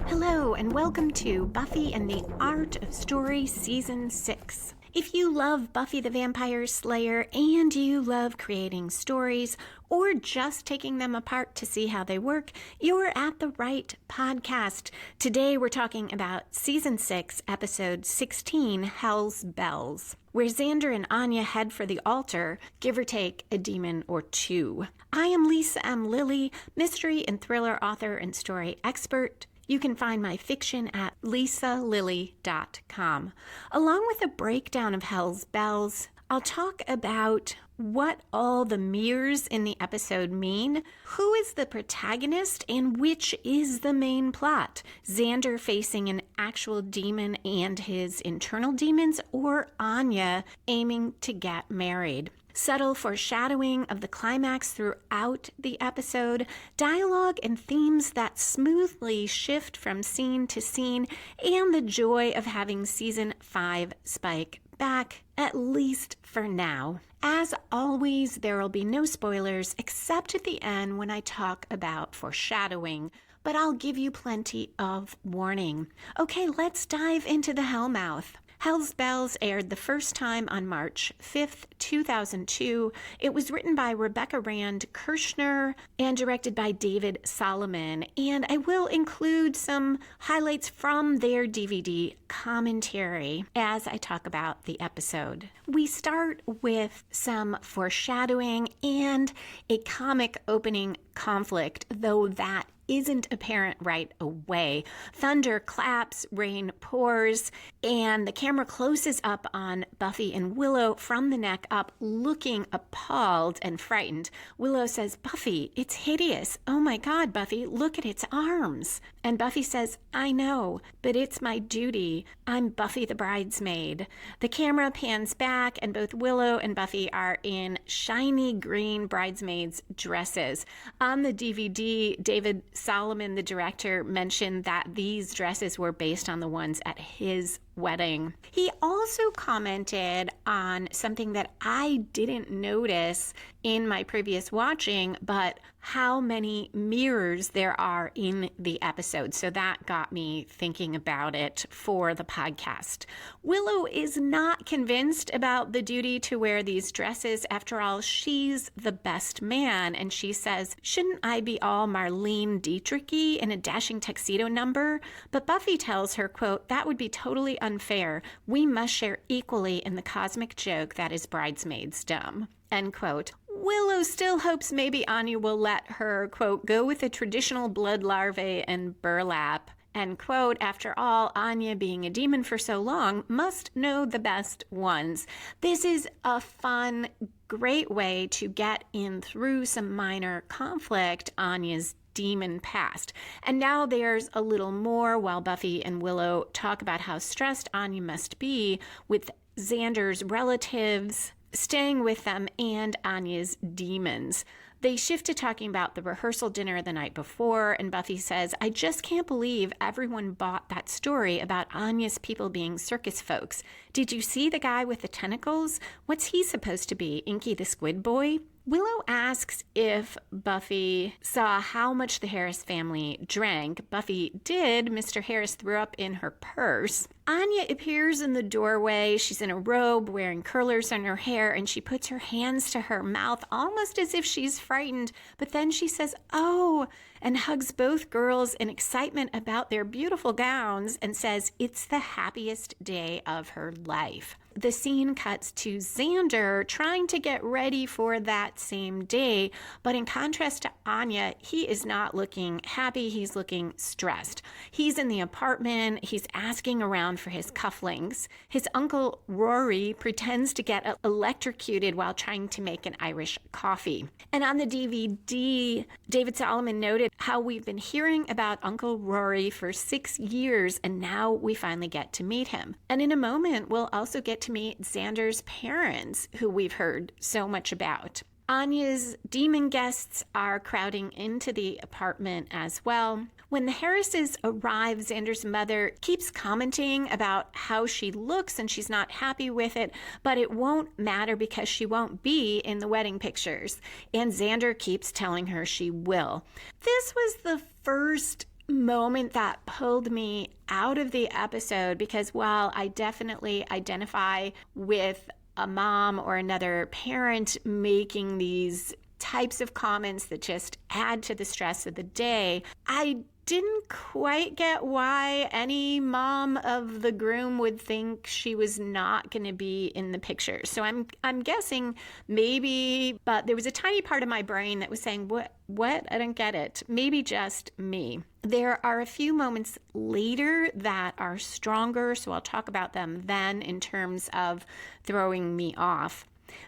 Hello, and welcome to Buffy and the Art of Story Season 6. If you love Buffy the Vampire Slayer and you love creating stories or just taking them apart to see how they work, you're at the right podcast. Today we're talking about Season 6, Episode 16, Hell's Bells, where Xander and Anya head for the altar, give or take a demon or two. I am Lisa M. Lilly, mystery and thriller author and story expert. You can find my fiction at lisalilly.com. Along with a breakdown of Hell's Bells, I'll talk about what all the mirrors in the episode mean, who is the protagonist, and which is the main plot. Xander facing an actual demon and his internal demons, or Anya aiming to get married. Subtle foreshadowing of the climax throughout the episode, dialogue and themes that smoothly shift from scene to scene, and the joy of having Season 5 Spike back, at least for now. As always, there will be no spoilers except at the end when I talk about foreshadowing, but I'll give you plenty of warning. Okay, let's dive into the Hellmouth. Hell's Bells aired the first time on March 5th, 2002. It was written by Rebecca Rand Kirshner and directed by David Solomon. And I will include some highlights from their DVD commentary as I talk about the episode. We start with some foreshadowing and a comic opening conflict, though that isn't apparent right away. Thunder claps, rain pours, and the camera closes up on Buffy and Willow from the neck up, looking appalled and frightened. Willow says, "Buffy, it's hideous. Oh my God, Buffy, look at its arms." And Buffy says, "I know, but it's my duty. I'm Buffy the bridesmaid." The camera pans back, and both Willow and Buffy are in shiny green bridesmaids' dresses. On the DVD, David Solomon, the director, mentioned that these dresses were based on the ones at his wedding. He also commented on something that I didn't notice in my previous watching, but how many mirrors there are in the episode. So that got me thinking about it for the podcast. Willow is not convinced about the duty to wear these dresses. After all, she's the best man. And she says, "Shouldn't I be all Marlene Dietrich-y in a dashing tuxedo number?" But Buffy tells her, quote, "That would be totally unfair. We must share equally in the cosmic joke that is bridesmaidsdom." End quote. Willow still hopes maybe Anya will let her, quote, "go with the traditional blood larvae and burlap." End quote. After all, Anya, being a demon for so long, must know the best ones. This is a fun, great way to get in through some minor conflict, Anya's demon past. And now there's a little more while Buffy and Willow talk about how stressed Anya must be with Xander's relatives staying with them and Anya's demons. They shift to talking about the rehearsal dinner the night before, and Buffy says, "I just can't believe everyone bought that story about Anya's people being circus folks. Did you see the guy with the tentacles? What's he supposed to be, Inky the Squid Boy?" Willow asks if Buffy saw how much the Harris family drank. Buffy did. Mr. Harris threw up in her purse. Anya appears in the doorway. She's in a robe, wearing curlers in her hair, and she puts her hands to her mouth, almost as if she's frightened. But then she says, "Oh," and hugs both girls in excitement about their beautiful gowns and says it's the happiest day of her life. The scene cuts to Xander trying to get ready for that same day, but in contrast to Anya, he is not looking happy, he's looking stressed. He's in the apartment, he's asking around for his cufflinks. His uncle Rory pretends to get electrocuted while trying to make an Irish coffee. And on the DVD, David Solomon noted how we've been hearing about Uncle Rory for 6 years, and now we finally get to meet him. And in a moment, we'll also get to meet Xander's parents, who we've heard so much about. Anya's demon guests are crowding into the apartment as well. When the Harrises arrive, Xander's mother keeps commenting about how she looks and she's not happy with it, but it won't matter because she won't be in the wedding pictures. And Xander keeps telling her she will. This was the first moment that pulled me out of the episode, because while I definitely identify with a mom or another parent making these types of comments that just add to the stress of the day, I didn't quite get why any mom of the groom would think she was not going to be in the picture. So I'm guessing maybe, but there was a tiny part of my brain that was saying, what? I don't get it. Maybe just me. There are a few moments later that are stronger, so I'll talk about them then in terms of throwing me off.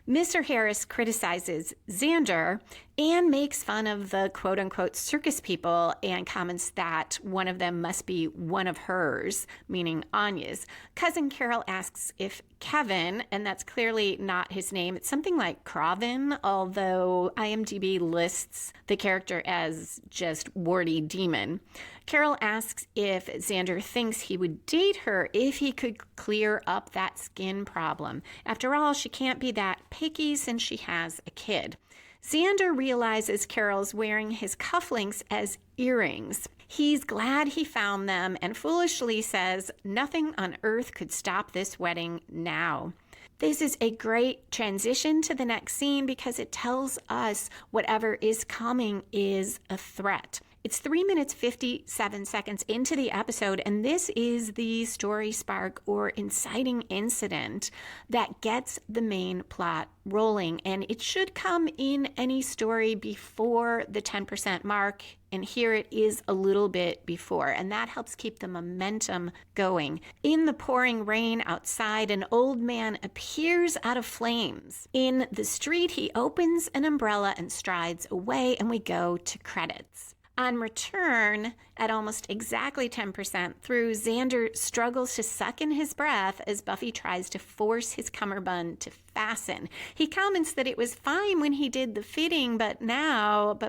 Mr. Harris criticizes Xander and makes fun of the quote-unquote circus people and comments that one of them must be one of hers, meaning Anya's. Cousin Carol asks if Kevin, and that's clearly not his name, it's something like Craven, although IMDb lists the character as just warty demon. Carol asks if Xander thinks he would date her if he could clear up that skin problem. After all, she can't be that picky since she has a kid. Xander realizes Carol's wearing his cufflinks as earrings. He's glad he found them and foolishly says nothing on earth could stop this wedding now. This is a great transition to the next scene because it tells us whatever is coming is a threat. It's 3 minutes 57 seconds into the episode, and this is the story spark or inciting incident that gets the main plot rolling. And it should come in any story before the 10% mark, and here it is a little bit before, and that helps keep the momentum going. In the pouring rain outside, an old man appears out of flames. In the street, he opens an umbrella and strides away, and we go to credits. On return, at almost exactly 10% through, Xander struggles to suck in his breath as Buffy tries to force his cummerbund to fasten. He comments that it was fine when he did the fitting, but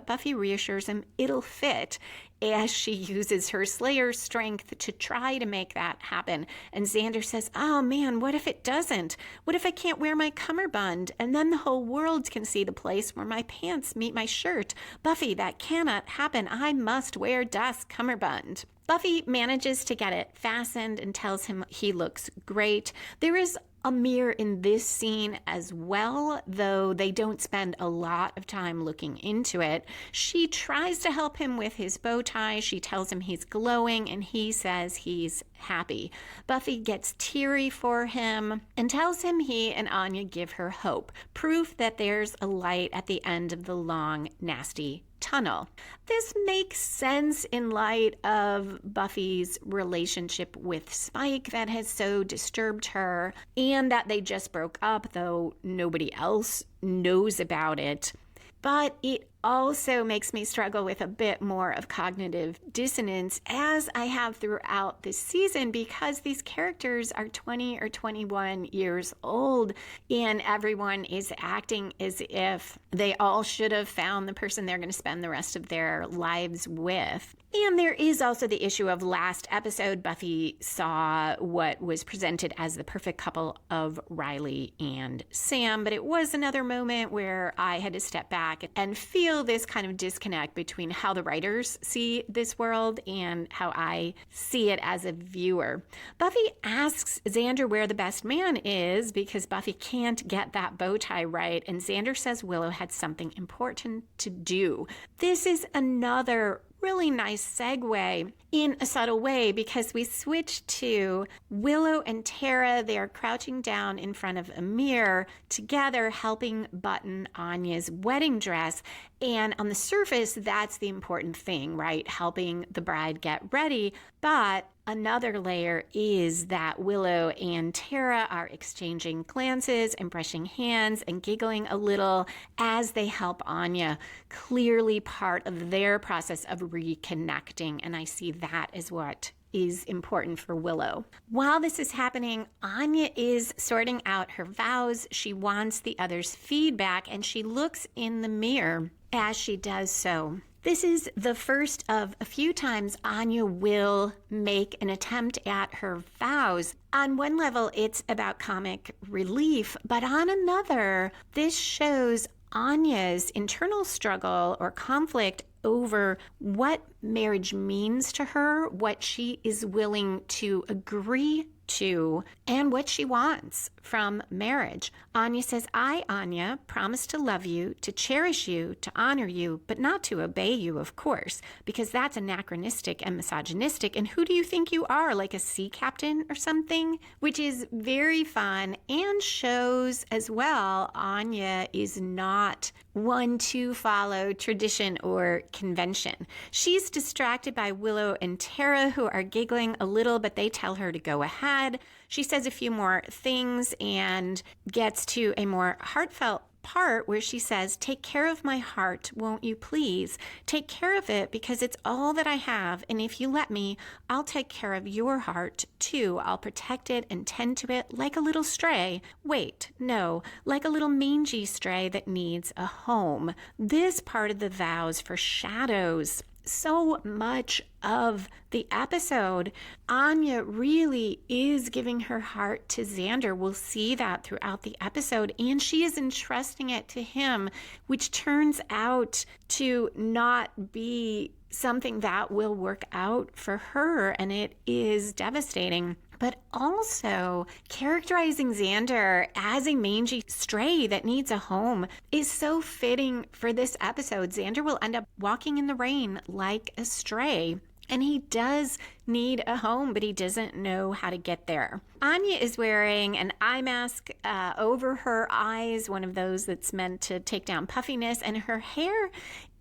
Buffy reassures him it'll fit as she uses her Slayer strength to try to make that happen. And Xander says, oh man, what if it doesn't? What if I can't wear my cummerbund? And then the whole world can see the place where my pants meet my shirt. Buffy, that cannot happen. I must wear Das cummerbund. Buffy manages to get it fastened and tells him he looks great. There is a mirror in this scene as well, though they don't spend a lot of time looking into it. She tries to help him with his bow tie. She tells him he's glowing, and he says he's happy. Buffy gets teary for him and tells him he and Anya give her hope, proof that there's a light at the end of the long, nasty tunnel. This makes sense in light of Buffy's relationship with Spike that has so disturbed her, and that they just broke up, though nobody else knows about it. But it also makes me struggle with a bit more of cognitive dissonance, as I have throughout this season, because these characters are 20 or 21 years old, and everyone is acting as if they all should have found the person they're going to spend the rest of their lives with. And there is also the issue of last episode, Buffy saw what was presented as the perfect couple of Riley and Sam, but it was another moment where I had to step back and feel this kind of disconnect between how the writers see this world and how I see it as a viewer. Buffy asks Xander where the best man is because Buffy can't get that bow tie right, and Xander says Willow had something important to do. This is another really nice segue in a subtle way, because we switch to Willow and Tara. They are crouching down in front of a mirror together, helping button Anya's wedding dress. And on the surface, that's the important thing, right? Helping the bride get ready. But another layer is that Willow and Tara are exchanging glances and brushing hands and giggling a little as they help Anya, clearly part of their process of reconnecting. And I see that as what is important for Willow. While this is happening, Anya is sorting out her vows. She wants the others' feedback, and she looks in the mirror as she does so. This is the first of a few times Anya will make an attempt at her vows. On one level, it's about comic relief, but on another, this shows Anya's internal struggle or conflict over what marriage means to her, what she is willing to agree to, and what she wants from marriage. Anya says, I, Anya, promise to love you, to cherish you, to honor you, but not to obey you, of course, because that's anachronistic and misogynistic. And who do you think you are, like a sea captain or something? Which is very fun and shows as well Anya is not one to follow tradition or convention. She's distracted by Willow and Tara, who are giggling a little, but they tell her to go ahead. She says a few more things and gets to a more heartfelt part where she says, take care of my heart, won't you please? Take care of it because it's all that I have. And if you let me, I'll take care of your heart too. I'll protect it and tend to it like a little stray. Wait, no, like a little mangy stray that needs a home. This part of the vows foreshadows so much of the episode. Anya really is giving her heart to Xander. We'll see that throughout the episode, and she is entrusting it to him, which turns out to not be something that will work out for her, and it is devastating. But also, characterizing Xander as a mangy stray that needs a home is so fitting for this episode. Xander will end up walking in the rain like a stray. And he does need a home, but he doesn't know how to get there. Anya is wearing an eye mask over her eyes, one of those that's meant to take down puffiness, and her hair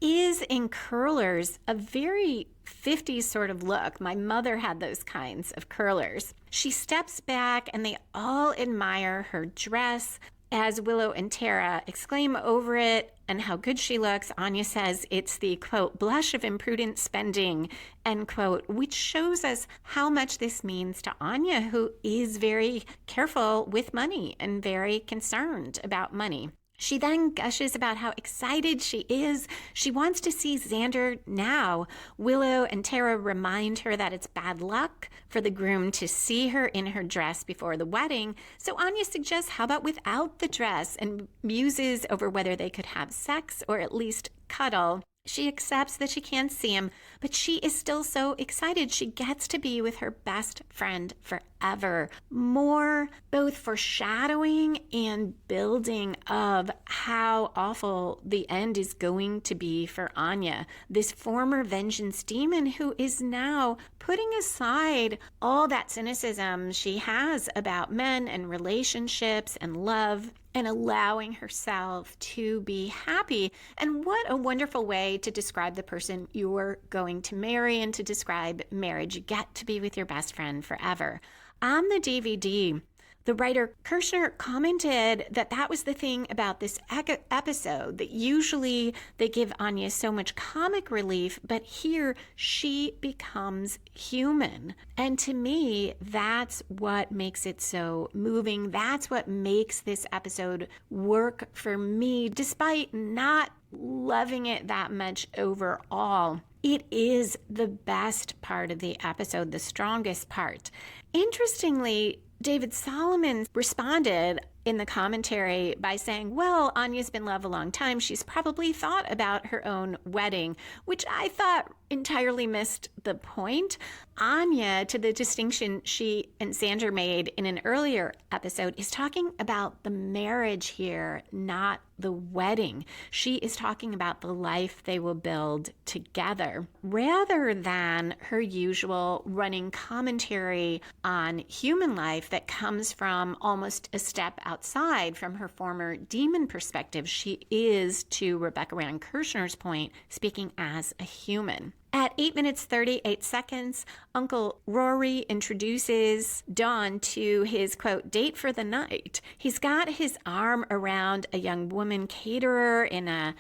is in curlers, a very 50s sort of look. My mother had those kinds of curlers. She steps back, and they all admire her dress. As Willow and Tara exclaim over it and how good she looks, Anya says it's the, quote, blush of imprudent spending, end quote, which shows us how much this means to Anya, who is very careful with money and very concerned about money. She then gushes about how excited she is. She wants to see Xander now. Willow and Tara remind her that it's bad luck for the groom to see her in her dress before the wedding. So Anya suggests, how about without the dress, and muses over whether they could have sex or at least cuddle. She accepts that she can't see him, but she is still so excited. She gets to be with her best friend forever. More both foreshadowing and building of how awful the end is going to be for Anya, this former vengeance demon who is now putting aside all that cynicism she has about men and relationships and love, and allowing herself to be happy. And what a wonderful way to describe the person you're going to marry and to describe marriage. You get to be with your best friend forever. On the DVD, the writer Kirshner commented that that was the thing about this episode, that usually they give Anya so much comic relief, but here she becomes human. And to me, that's what makes it so moving. That's what makes this episode work for me, despite not loving it that much overall. It is the best part of the episode, the strongest part. Interestingly, David Solomon responded in the commentary by saying, well, Anya's been in love a long time. She's probably thought about her own wedding, which I thought entirely missed the point. Anya, to the distinction she and Xander made in an earlier episode, is talking about the marriage here, not the wedding. She is talking about the life they will build together, rather than her usual running commentary on human life that comes from almost a step outside from her former demon perspective. She is, to Rebecca Rand Kirshner's point, speaking as a human. At 8 minutes 38 seconds, Uncle Rory introduces Dawn to his, quote, date for the night. He's got his arm around a young woman caterer in a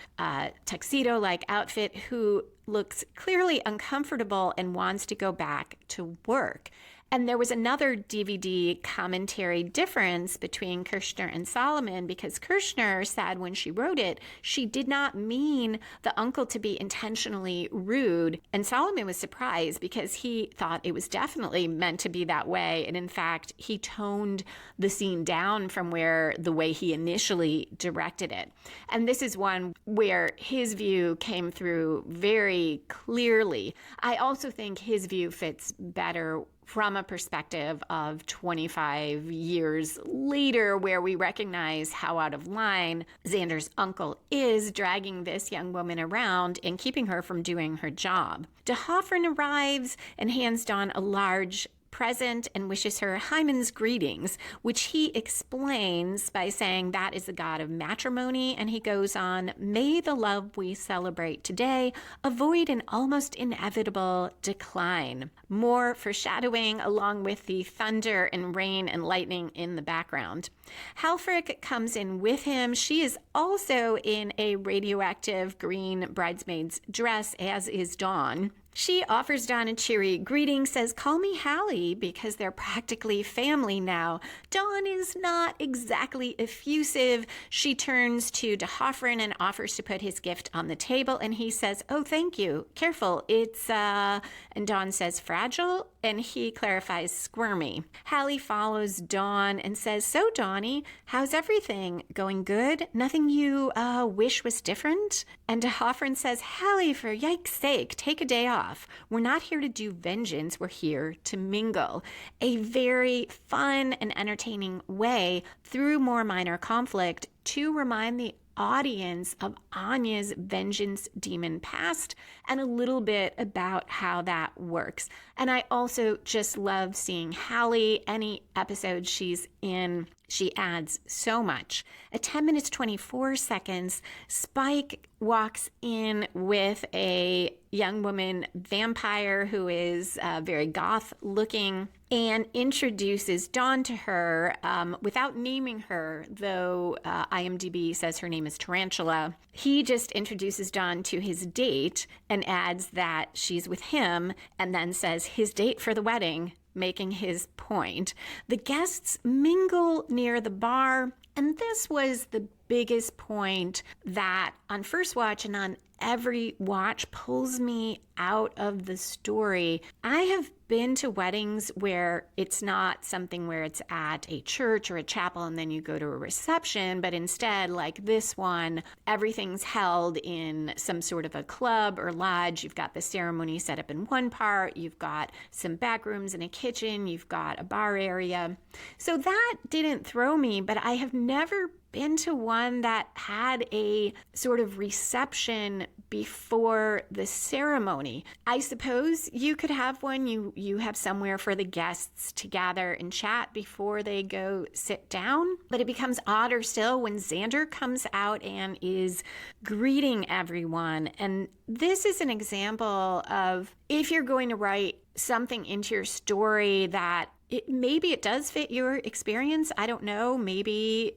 tuxedo-like outfit who looks clearly uncomfortable and wants to go back to work. And there was another DVD commentary difference between Kirshner and Solomon, because Kirshner said when she wrote it, she did not mean the uncle to be intentionally rude. And Solomon was surprised because he thought it was definitely meant to be that way. And in fact, he toned the scene down from the way he initially directed it. And this is one where his view came through very clearly. I also think his view fits better from a perspective of 25 years later, where we recognize how out of line Xander's uncle is, dragging this young woman around and keeping her from doing her job. De Hoffren arrives and hands Dawn a large present and wishes her Hymen's greetings, which he explains by saying that is the god of matrimony. And he goes on, may the love we celebrate today avoid an almost inevitable decline. More foreshadowing, along with the thunder and rain and lightning in the background. Halfrick comes in with him. She is also in a radioactive green bridesmaid's dress, as is Dawn. She offers Dawn a cheery greeting, says, call me Hallie, because they're practically family now. Dawn is not exactly effusive. She turns to De Hoffren and offers to put his gift on the table, and he says, oh, thank you. Careful, it's, and Dawn says, fragile, and he clarifies, squirmy. Hallie follows Dawn and says, so, Dawnie, how's everything? Going good? Nothing you wish was different? And De Hoffren says, Hallie, for yike's sake, take a day off. We're not here to do vengeance. We're here to mingle. A very fun and entertaining way through more minor conflict to remind the audience of Anya's vengeance demon past and a little bit about how that works. And I also just love seeing Hallie. Any episode she's in, she adds so much. At 10 minutes, 24 seconds, Spike walks in with a young woman vampire who is very goth looking and introduces Dawn to her without naming her, though IMDb says her name is Tarantula. He just introduces Dawn to his date and adds that she's with him, and then says his date for the wedding, making his point. The guests mingle near the bar, and this was the biggest point that on first watch and on every watch pulls me out of the story. I have been to weddings where it's not something where it's at a church or a chapel and then you go to a reception, but instead, like this one, everything's held in some sort of a club or lodge. You've got the ceremony set up in one part, you've got some back rooms and a kitchen, you've got a bar area. So that didn't throw me, but I have never been to one that had a sort of reception before the ceremony. I suppose you could have one. You have somewhere for the guests to gather and chat before they go sit down. But it becomes odder still when Xander comes out and is greeting everyone. And this is an example of if you're going to write something into your story that maybe it does fit your experience. I don't know. Maybe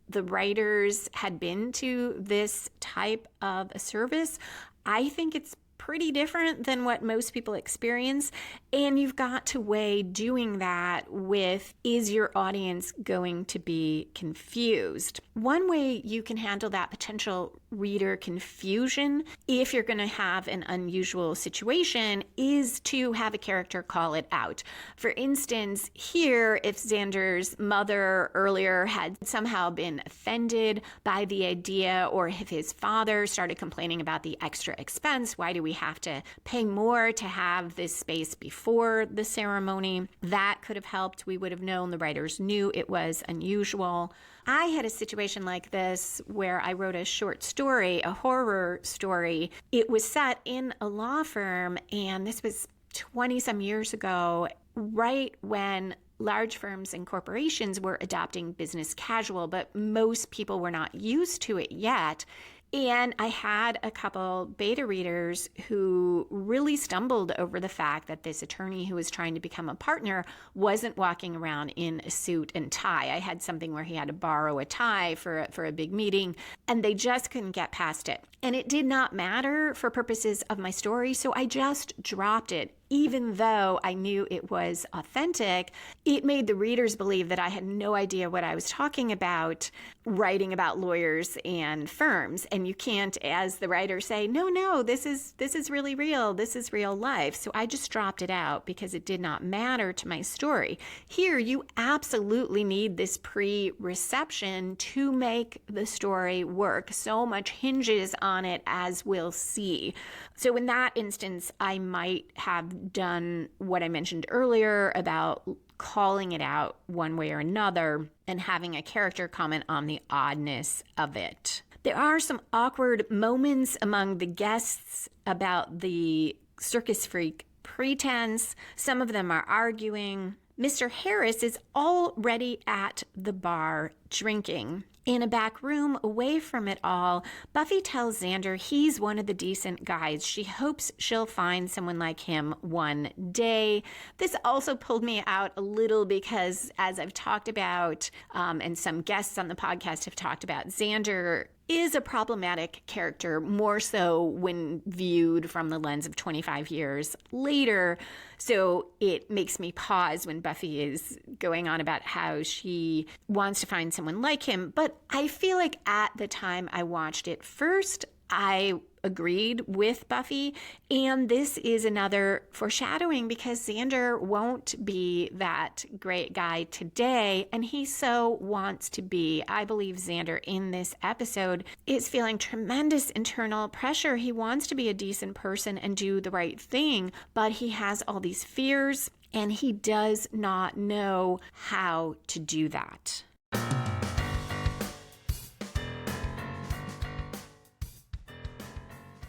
the writers had been to this type of a service. I think it's pretty different than what most people experience. And you've got to weigh doing that with, is your audience going to be confused? One way you can handle that potential reader confusion, if you're going to have an unusual situation, is to have a character call it out. For instance, here, if Xander's mother earlier had somehow been offended by the idea, or if his father started complaining about the extra expense, why do we have to pay more to have this space before the ceremony? That could have helped. We would have known, the writers knew it was unusual. I had a situation like this where I wrote a short story, a horror story. It was set in a law firm, and this was 20-some years ago, right when large firms and corporations were adopting business casual, but most people were not used to it yet. And I had a couple beta readers who really stumbled over the fact that this attorney who was trying to become a partner wasn't walking around in a suit and tie. I had something where he had to borrow a tie for a big meeting, and they just couldn't get past it. And it did not matter for purposes of my story, so I just dropped it. even though I knew it was authentic, it made the readers believe that I had no idea what I was talking about writing about lawyers and firms. And you can't, as the writer, say, no, this is really real. This is real life. So I just dropped it out because it did not matter to my story. Here, you absolutely need this pre-reception to make the story work. So much hinges on it, as we'll see. So in that instance, I might have done what I mentioned earlier about calling it out one way or another and having a character comment on the oddness of it. There are some awkward moments among the guests about the circus freak pretense. Some of them are arguing. Mr. Harris is already at the bar drinking. In a back room, away from it all, Buffy tells Xander he's one of the decent guys. She hopes she'll find someone like him one day. This also pulled me out a little because, as I've talked about, and some guests on the podcast have talked about, Xander is a problematic character, more so when viewed from the lens of 25 years later. So it makes me pause when Buffy is going on about how she wants to find someone like him. But I feel like at the time I watched it first, I agreed with Buffy, and this is another foreshadowing because Xander won't be that great guy today, and he so wants to be. I believe Xander in this episode is feeling tremendous internal pressure. He wants to be a decent person and do the right thing, but he has all these fears, and he does not know how to do that.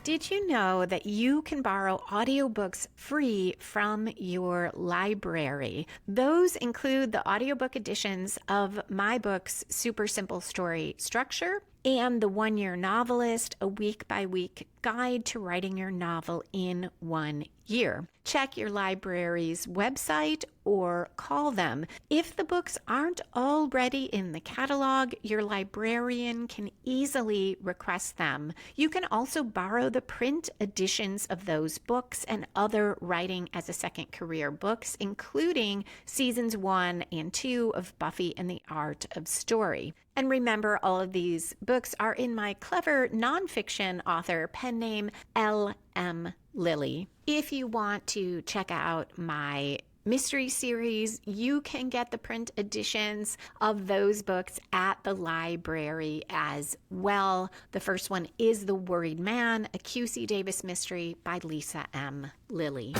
Did you know that you can borrow audiobooks free from your library? Those include the audiobook editions of my books, Super Simple Story Structure, and The One-Year Novelist, a week-by-week guide to writing your novel in 1 year. Check your library's website or call them. If the books aren't already in the catalog, your librarian can easily request them. You can also borrow the print editions of those books and other writing as a second career books, including seasons 1 and 2 of Buffy and the Art of Story. And remember, all of these books are in my clever nonfiction author pen name, L.M. Lilly. If you want to check out my mystery series, you can get the print editions of those books at the library as well. The first one is The Worried Man, a QC Davis mystery by Lisa M. Lilly.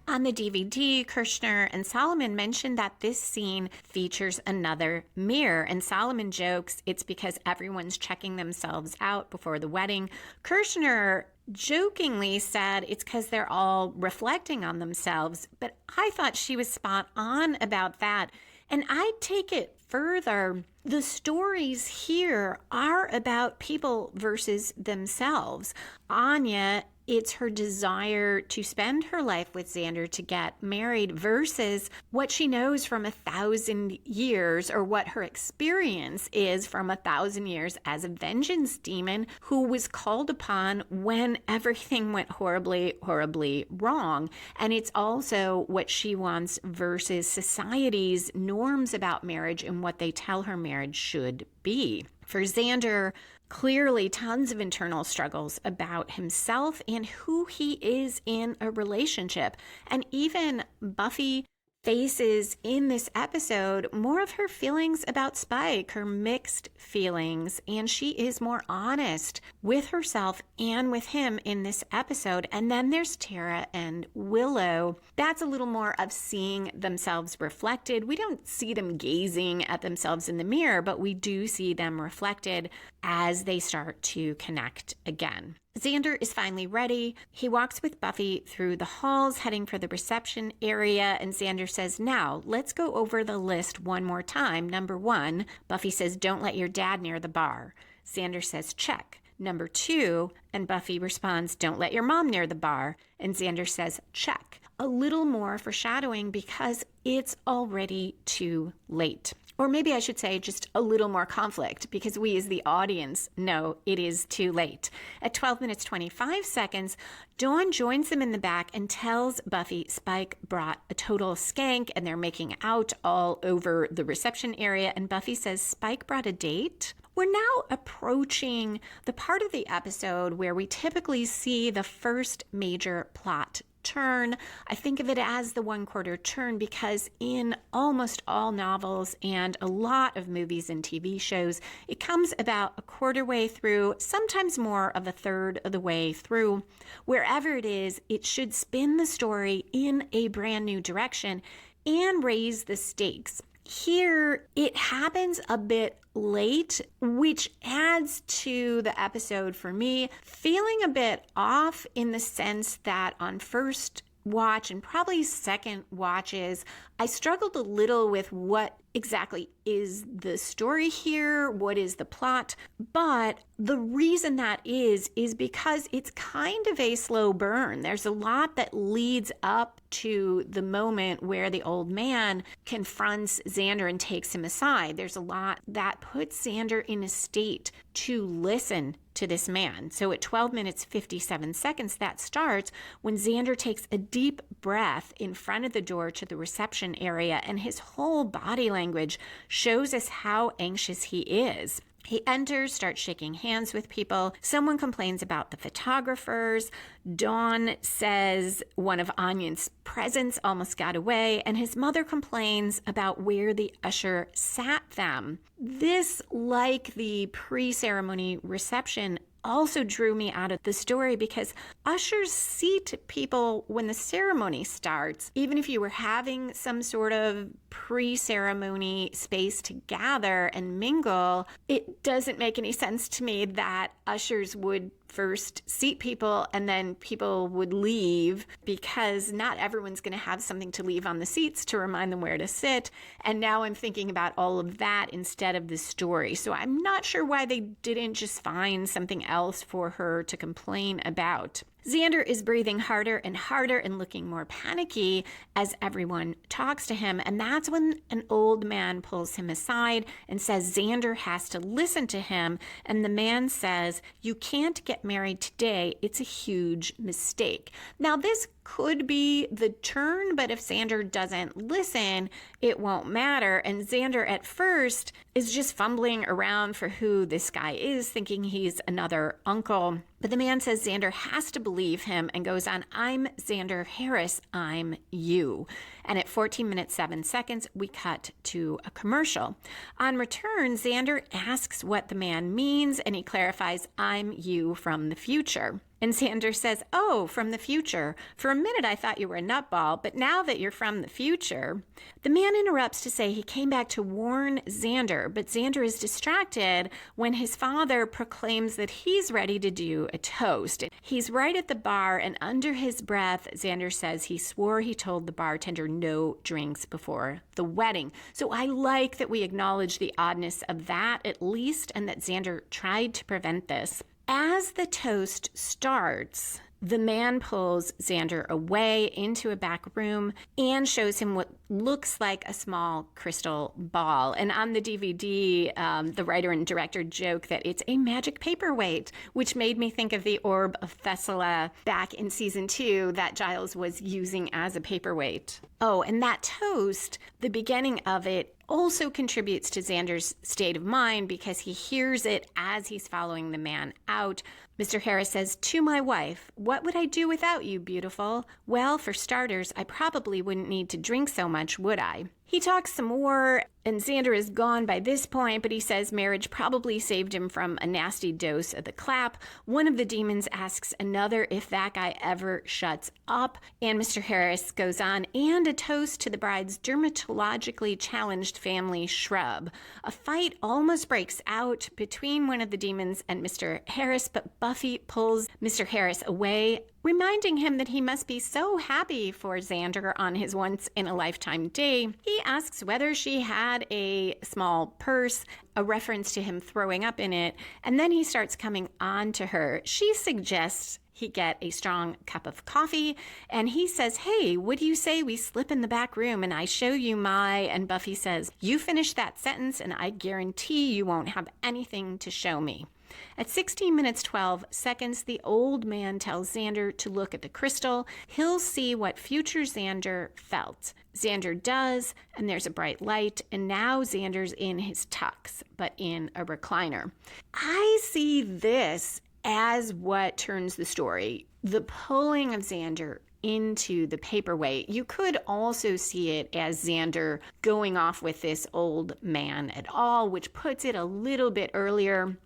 On the DVD, Kirshner and Solomon mentioned that this scene features another mirror, and Solomon jokes it's because everyone's checking themselves out before the wedding. Kirshner jokingly said it's because they're all reflecting on themselves, but I thought she was spot on about that. And I'd take it further. The stories here are about people versus themselves. Anya, it's her desire to spend her life with Xander to get married versus what she knows from 1,000 years, or what her experience is from 1,000 years as a vengeance demon who was called upon when everything went horribly, horribly wrong. And it's also what she wants versus society's norms about marriage and what they tell her marriage should be. For Xander, clearly tons of internal struggles about himself and who he is in a relationship. And even Buffy faces in this episode more of her feelings about Spike, her mixed feelings, and she is more honest with herself and with him in this episode. And then there's Tara and Willow. That's a little more of seeing themselves reflected. We don't see them gazing at themselves in the mirror, but we do see them reflected as they start to connect again. Xander is finally ready. He walks with Buffy through the halls, heading for the reception area, and Xander says, "Now, let's go over the list one more time. Number 1, Buffy says, don't let your dad near the bar. Xander says, check. Number 2, and Buffy responds, don't let your mom near the bar. And Xander says, check. a little more foreshadowing because it's already too late. Or maybe I should say just a little more conflict because we as the audience know it is too late. At 12 minutes 25 seconds, Dawn joins them in the back and tells Buffy Spike brought a total skank and they're making out all over the reception area. And Buffy says Spike brought a date. We're now approaching the part of the episode where we typically see the first major plot turn. I think of it as the 1/4 turn because in almost all novels and a lot of movies and TV shows, it comes about a quarter way through, sometimes more of a third of the way through. Wherever it is, it should spin the story in a brand new direction and raise the stakes. Here, it happens a bit late, which adds to the episode for me feeling a bit off in the sense that on first watch and probably second watches, I struggled a little with what exactly is the story here, what is the plot, but the reason that is because it's kind of a slow burn. There's a lot that leads up to the moment where the old man confronts Xander and takes him aside. There's a lot that puts Xander in a state to listen to this man. So at 12 minutes 57 seconds, that starts when Xander takes a deep breath in front of the door to the reception area, and his whole body language shows us how anxious he is. He enters, starts shaking hands with people. Someone complains about the photographers. Dawn says one of Anya's presents almost got away, and his mother complains about where the usher sat them. This, like the pre-ceremony reception, also drew me out of the story because ushers seat people when the ceremony starts. Even if you were having some sort of pre-ceremony space to gather and mingle, it doesn't make any sense to me that ushers would first seat people and then people would leave, because not everyone's going to have something to leave on the seats to remind them where to sit. And now I'm thinking about all of that instead of the story. So I'm not sure why they didn't just find something else for her to complain about. Xander is breathing harder and harder and looking more panicky as everyone talks to him. And that's when an old man pulls him aside and says Xander has to listen to him. And the man says, "You can't get married today. It's a huge mistake." Now, this could be the turn, but if Xander doesn't listen, it won't matter. And Xander at first is just fumbling around for who this guy is, thinking he's another uncle. But the man says Xander has to believe him and goes on, "I'm Xander Harris, I'm you." And at 14 minutes 7 seconds, we cut to a commercial. On return, Xander asks what the man means, and he clarifies, "I'm you from the future." And Xander says, "Oh, from the future. For a minute I thought you were a nutball, but now that you're from the future." The man interrupts to say he came back to warn Xander, but Xander is distracted when his father proclaims that he's ready to do a toast. He's right at the bar, and under his breath, Xander says he swore he told the bartender no drinks before the wedding. So I like that we acknowledge the oddness of that at least, and that Xander tried to prevent this. As the toast starts, the man pulls Xander away into a back room and shows him what looks like a small crystal ball. And on the DVD, the writer and director joke that it's a magic paperweight, which made me think of the orb of Thessaly back in season 2 that Giles was using as a paperweight. Oh, and that toast, the beginning of it, also contributes to Xander's state of mind because he hears it as he's following the man out. Mr. Harris says, "To my wife, what would I do without you, beautiful? Well, for starters, I probably wouldn't need to drink so much, would I?" He talks some more, and Xander is gone by this point, but he says marriage probably saved him from a nasty dose of the clap. One of the demons asks another if that guy ever shuts up, and Mr. Harris goes on, and a toast to the bride's dermatologically challenged family shrub. A fight almost breaks out between one of the demons and Mr. Harris, but Buffy pulls Mr. Harris away, reminding him that he must be so happy for Xander on his once-in-a-lifetime day. He asks whether she had a small purse, a reference to him throwing up in it, and then he starts coming on to her. She suggests he get a strong cup of coffee, and he says, hey, what do you say we slip in the back room and I show you and Buffy says, you finish that sentence and I guarantee you won't have anything to show me. At 16 minutes 12 seconds, the old man tells Xander to look at the crystal. He'll see what future Xander felt. Xander does, and there's a bright light, and now Xander's in his tux, but in a recliner. I see this as what turns the story, the pulling of Xander into the paperweight. You could also see it as Xander going off with this old man et al., which puts it a little bit earlier.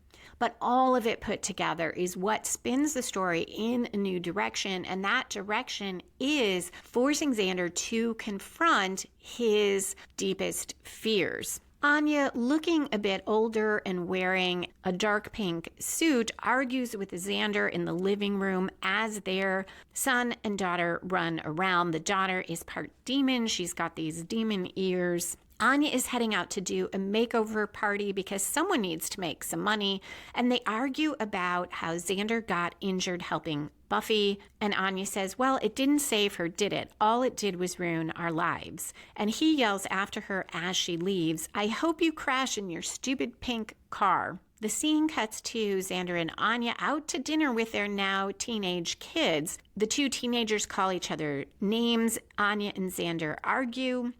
But all of it put together is what spins the story in a new direction, and that direction is forcing Xander to confront his deepest fears. Anya, looking a bit older and wearing a dark pink suit, argues with Xander in the living room as their son and daughter run around. The daughter is part demon. She's got these demon ears. Anya is heading out to do a makeover party because someone needs to make some money, and they argue about how Xander got injured helping Buffy, and Anya says, well, it didn't save her, did it? All it did was ruin our lives. And he yells after her as she leaves, I hope you crash in your stupid pink car. The scene cuts to Xander and Anya out to dinner with their now teenage kids. The two teenagers call each other names. Anya and Xander argue.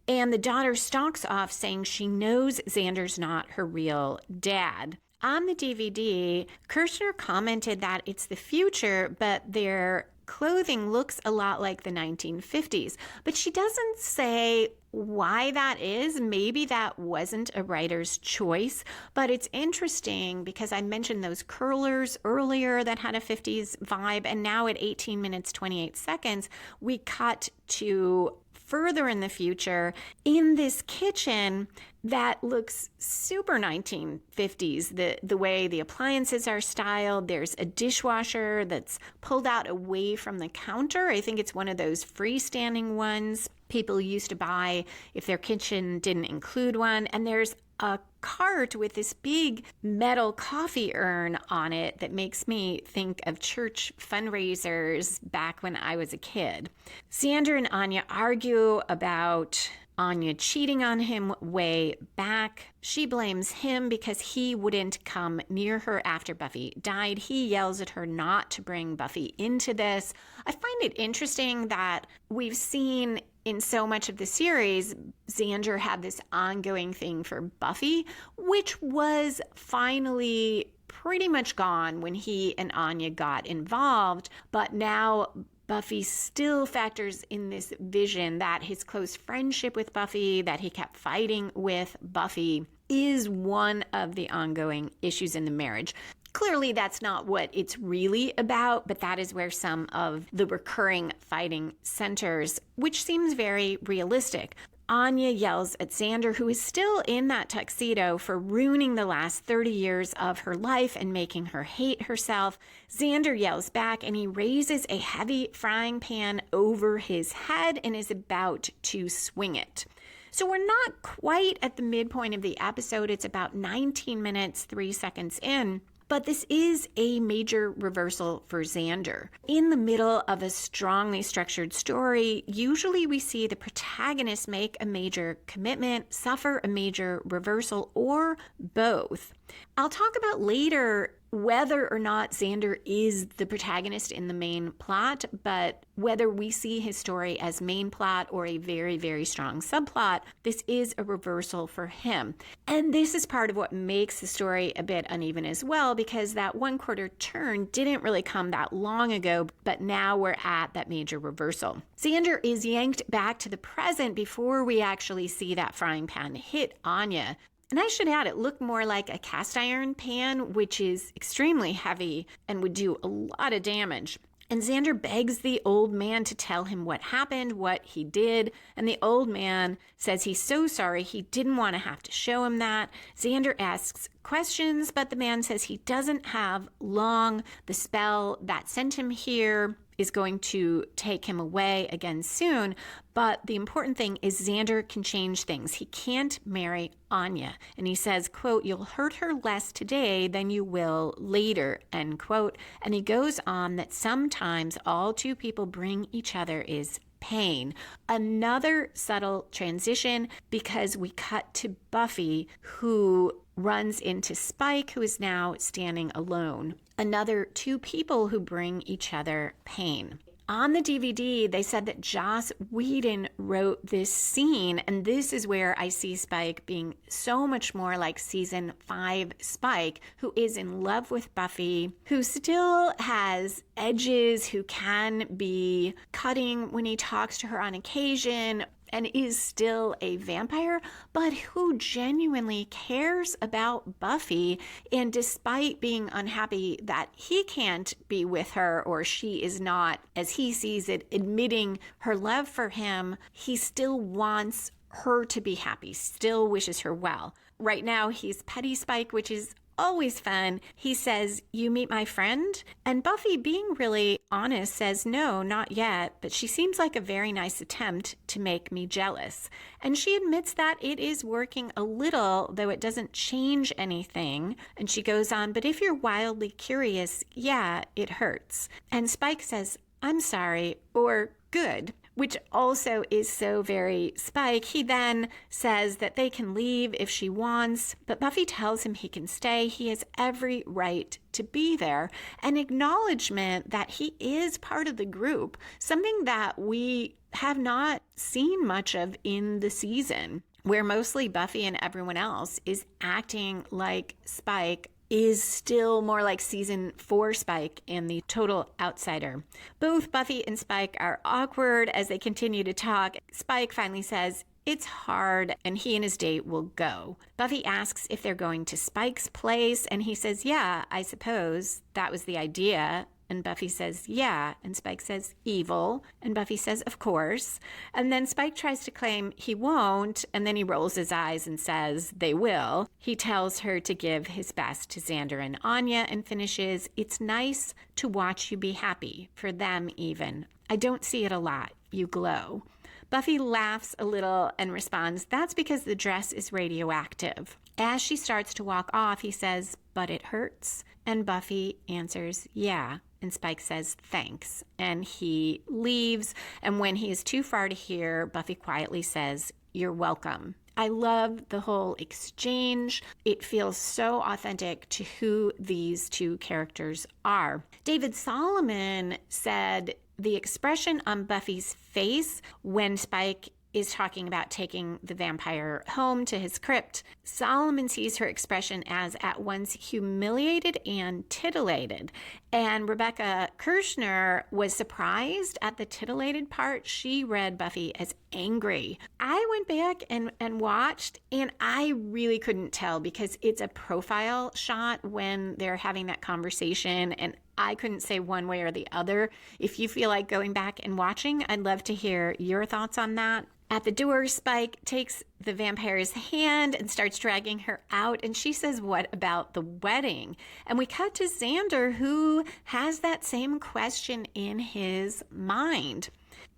And the daughter stalks off saying she knows Xander's not her real dad. On the DVD, Kirshner commented that it's the future, but their clothing looks a lot like the 1950s. But she doesn't say why that is. Maybe that wasn't a writer's choice, but it's interesting because I mentioned those curlers earlier that had a 50s vibe, and now at 18 minutes 28 seconds, we cut to further in the future in this kitchen that looks super 1950s, the way the appliances are styled. There's a dishwasher that's pulled out away from the counter. I think it's one of those freestanding ones people used to buy if their kitchen didn't include one. And there's a cart with this big metal coffee urn on it that makes me think of church fundraisers back when I was a kid. Xander and Anya argue about Anya cheating on him way back. She blames him because he wouldn't come near her after Buffy died. He yells at her not to bring Buffy into this. I find it interesting that we've seen in so much of the series, Xander had this ongoing thing for Buffy, which was finally pretty much gone when he and Anya got involved. But now Buffy still factors in this vision that his close friendship with Buffy, that he kept fighting with Buffy, is one of the ongoing issues in the marriage. Clearly, that's not what it's really about, but that is where some of the recurring fighting centers, which seems very realistic. Anya yells at Xander, who is still in that tuxedo, for ruining the last 30 years of her life and making her hate herself. Xander yells back, and he raises a heavy frying pan over his head and is about to swing it. So we're not quite at the midpoint of the episode. It's about 19 minutes, 3 seconds in. But this is a major reversal for Xander. In the middle of a strongly structured story, usually we see the protagonist make a major commitment, suffer a major reversal, or both. I'll talk about later whether or not Xander is the protagonist in the main plot, but whether we see his story as main plot or a very, very strong subplot, this is a reversal for him. And this is part of what makes the story a bit uneven as well, because that 1/4 turn didn't really come that long ago, but now we're at that major reversal. Xander is yanked back to the present before we actually see that frying pan hit Anya. And I should add, it looked more like a cast iron pan, which is extremely heavy and would do a lot of damage. And Xander begs the old man to tell him what happened, what he did. And the old man says he's so sorry, he didn't want to have to show him that. Xander asks questions, but the man says he doesn't have long. The spell that sent him here is going to take him away again soon. But the important thing is Xander can change things. He can't marry Anya. And he says, quote, "You'll hurt her less today than you will later," end quote. And he goes on that sometimes all two people bring each other is pain. Another subtle transition, because we cut to Buffy, who runs into Spike, who is now standing alone. Another two people who bring each other pain. On the DVD, they said that Joss Whedon wrote this scene, and this is where I see Spike being so much more like season 5 Spike, who is in love with Buffy, who still has edges, who can be cutting when he talks to her on occasion, and is still a vampire, but who genuinely cares about Buffy. And despite being unhappy that he can't be with her, or she is not, as he sees it, admitting her love for him, he still wants her to be happy, still wishes her well. Right now, he's petty Spike, which is always fun. He says, "You meet my friend?" And Buffy, being really honest, says, "No, not yet, but she seems like a very nice attempt to make me jealous." And she admits that it is working a little, though it doesn't change anything. And she goes on, "But if you're wildly curious, yeah, it hurts." And Spike says, "I'm sorry," or "good," which also is so very Spike. He then says that they can leave if she wants, but Buffy tells him he can stay. He has every right to be there. An acknowledgement that he is part of the group, something that we have not seen much of in the season, where mostly Buffy and everyone else is acting like Spike is still more like season 4 Spike and the total outsider. Both Buffy and Spike are awkward as they continue to talk. Spike finally says it's hard, and he and his date will go. Buffy asks if they're going to Spike's place, and he says, "Yeah, I suppose that was the idea." And Buffy says, "Yeah." And Spike says, "Evil." And Buffy says, "Of course." And then Spike tries to claim he won't, and then he rolls his eyes and says they will. He tells her to give his best to Xander and Anya and finishes, "It's nice to watch you be happy, for them even. I don't see it a lot. You glow." Buffy laughs a little and responds, "That's because the dress is radioactive." As she starts to walk off, he says, "But it hurts." And Buffy answers, "Yeah." And Spike says, "Thanks." And he leaves. And when he is too far to hear, Buffy quietly says, "You're welcome." I love the whole exchange. It feels so authentic to who these two characters are. David Solomon said the expression on Buffy's face when Spike is talking about taking the vampire home to his crypt, Solomon sees her expression as at once humiliated and titillated. And Rebecca Kirshner was surprised at the titillated part. She read Buffy as angry. I went back and watched, and I really couldn't tell because it's a profile shot when they're having that conversation, and I couldn't say one way or the other. If you feel like going back and watching, I'd love to hear your thoughts on that. At the door, Spike takes the vampire's hand and starts dragging her out, and she says, "What about the wedding?" And we cut to Xander, who has that same question in his mind.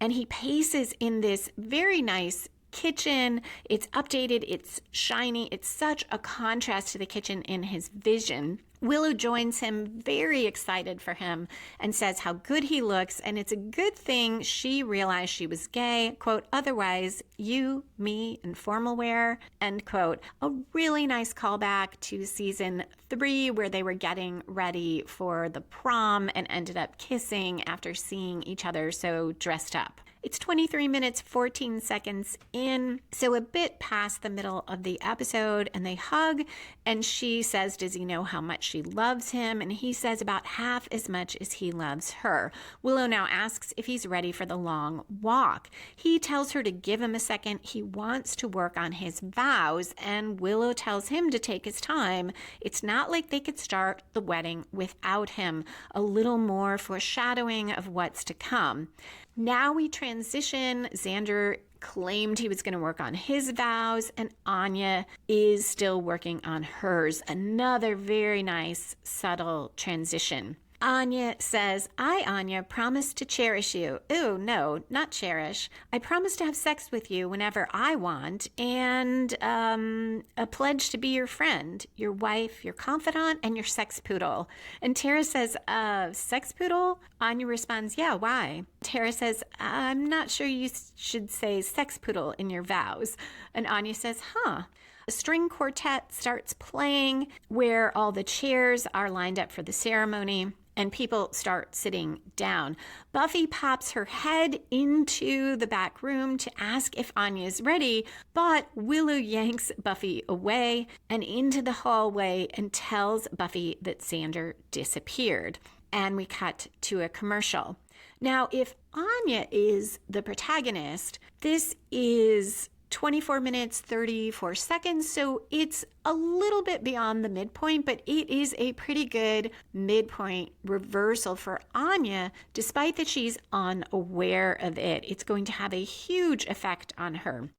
And he paces in this very nice kitchen. It's updated, it's shiny, it's such a contrast to the kitchen in his vision. Willow joins him, very excited for him, and says how good he looks, and it's a good thing she realized she was gay. Quote, "Otherwise, you, me, and formal wear," end quote. A really nice callback to season 3, where they were getting ready for the prom and ended up kissing after seeing each other so dressed up. It's 23 minutes, 14 seconds in, so a bit past the middle of the episode, and they hug, and she says, does he know how much she loves him? And he says about half as much as he loves her. Willow now asks if he's ready for the long walk. He tells her to give him a second. He wants to work on his vows, and Willow tells him to take his time. It's not like they could start the wedding without him. A little more foreshadowing of what's to come. Now we transition. Xander claimed he was going to work on his vows, and Anya is still working on hers. Another very nice, subtle transition. Anya says, I, Anya, promise to cherish you. Ooh, no, not cherish. I promise to have sex with you whenever I want, and a pledge to be your friend, your wife, your confidant, and your sex poodle. And Tara says, sex poodle? Anya responds, yeah, why? Tara says, I'm not sure you should say sex poodle in your vows. And Anya says, huh. A string quartet starts playing where all the chairs are lined up for the ceremony and people start sitting down. Buffy pops her head into the back room to ask if Anya is ready, but Willow yanks Buffy away and into the hallway and tells Buffy that Xander disappeared. And we cut to a commercial. Now, if Anya is the protagonist, this is 24 minutes, 34 seconds, so it's a little bit beyond the midpoint, but it is a pretty good midpoint reversal for Anya, despite that she's unaware of it. It's going to have a huge effect on her.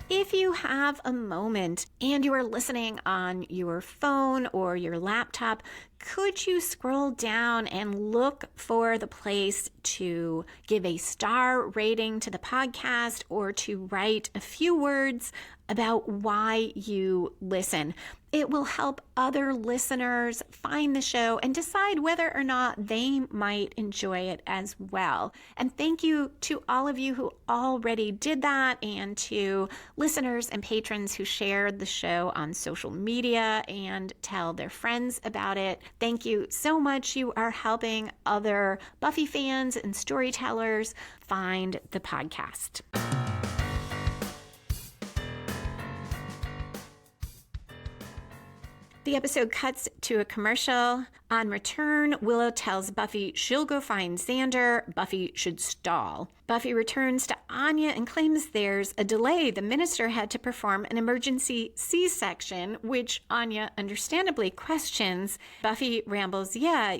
If you have a moment and you are listening on your phone or your laptop, could you scroll down and look for the place to give a star rating to the podcast or to write a few words about why you listen? It will help other listeners find the show and decide whether or not they might enjoy it as well. And thank you to all of you who already did that, and to listeners and patrons who shared the show on social media and tell their friends about it. Thank you so much. You are helping other Buffy fans and storytellers find the podcast. The episode cuts to a commercial. On return, Willow tells Buffy she'll go find Xander. Buffy should stall. Buffy returns to Anya and claims there's a delay. The minister had to perform an emergency C-section, which Anya understandably questions. Buffy rambles, yeah,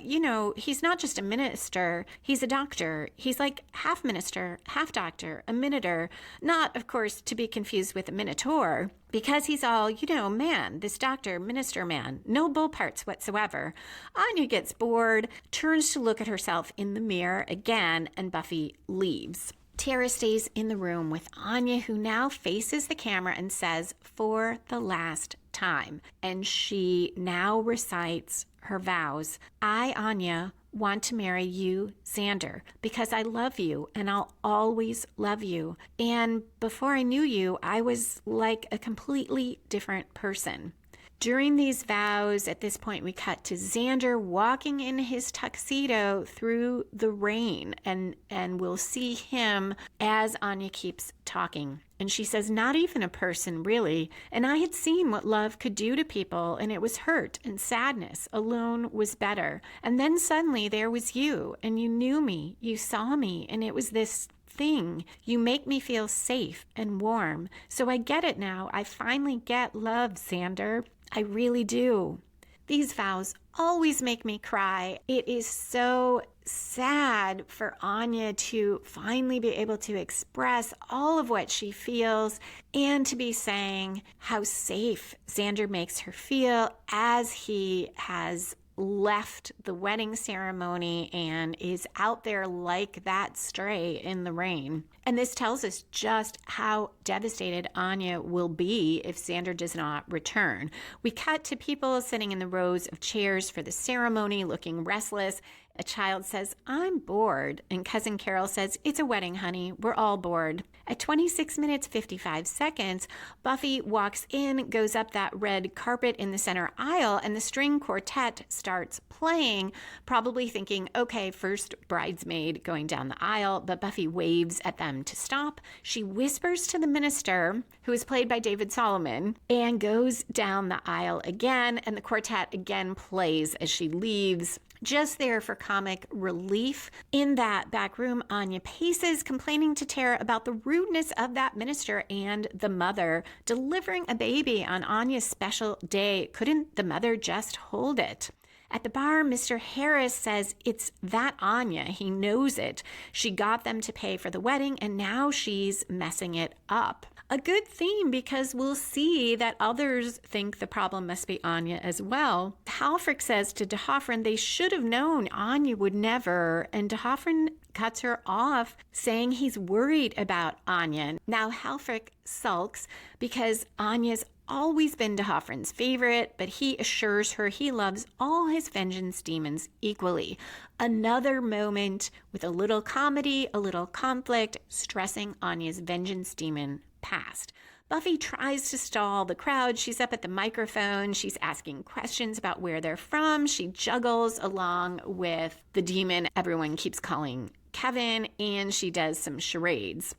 he's not just a minister, he's a doctor. He's like half minister, half doctor, a minuter. Not, of course, to be confused with a minotaur. Because he's all, man, this doctor, minister man, no bull parts whatsoever. Anya gets bored, turns to look at herself in the mirror again, and Buffy leaves. Tara stays in the room with Anya, who now faces the camera and says, for the last time. And she now recites her vows. I, Anya, want to marry you, Xander, because I love you and I'll always love you. And before I knew you, I was like a completely different person. During these vows, at this point, we cut to Xander walking in his tuxedo through the rain, and we'll see him as Anya keeps talking. And she says, not even a person, really. And I had seen what love could do to people, and it was hurt and sadness. Alone was better. And then suddenly there was you, and you knew me, you saw me, and it was this thing. You make me feel safe and warm. So I get it now. I finally get love, Xander. I really do. These vows always make me cry. It is so sad for Anya to finally be able to express all of what she feels and to be saying how safe Xander makes her feel as he has left the wedding ceremony and is out there like that stray in the rain. And this tells us just how devastated Anya will be if Xander does not return. We cut to people sitting in the rows of chairs for the ceremony, looking restless. A child says, I'm bored. And Cousin Carol says, it's a wedding, honey. We're all bored. At 26 minutes, 55 seconds, Buffy walks in, goes up that red carpet in the center aisle, and the string quartet starts playing, probably thinking, okay, first bridesmaid going down the aisle, but Buffy waves at them to stop. She whispers to the minister, who is played by David Solomon, and goes down the aisle again, and the quartet again plays as she leaves. Just there for comic relief. In that back room, Anya paces, complaining to Tara about the rudeness of that minister and the mother delivering a baby on Anya's special day. Couldn't the mother just hold it? At the bar, Mr. Harris says it's that Anya. He knows it. She got them to pay for the wedding, and now she's messing it up. a good theme because we'll see that others think the problem must be Anya as well. Halfric says to D'Hoffryn they should have known Anya would never, and D'Hoffryn cuts her off, saying he's worried about Anya. Now Halfric sulks because Anya's always been D'Hoffryn's favorite, but he assures her he loves all his vengeance demons equally. Another moment with a little comedy, a little conflict, stressing Anya's vengeance demon past. Buffy tries to stall the crowd. She's up at the microphone. She's asking questions about where they're from. She juggles along with the demon everyone keeps calling Kevin, and she does some charades.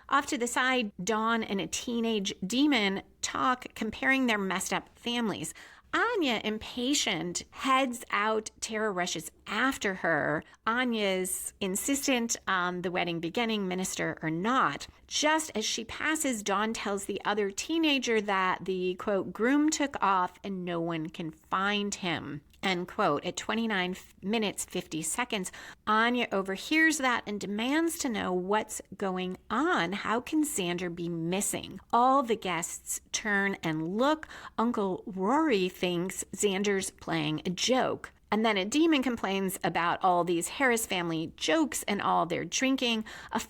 Off to the side, Dawn and a teenage demon talk, comparing their messed up families. Anya, impatient, heads out. Tara rushes after her. Anya's insistent on the wedding beginning, minister or not. Just as she passes, Dawn tells the other teenager that the, quote, groom took off and no one can find him. End quote. At 29 minutes, 50 seconds, Anya overhears that and demands to know what's going on. How can Xander be missing? All the guests turn and look. Uncle Rory thinks Xander's playing a joke. And then a demon complains about all these Harris family jokes and all their drinking. A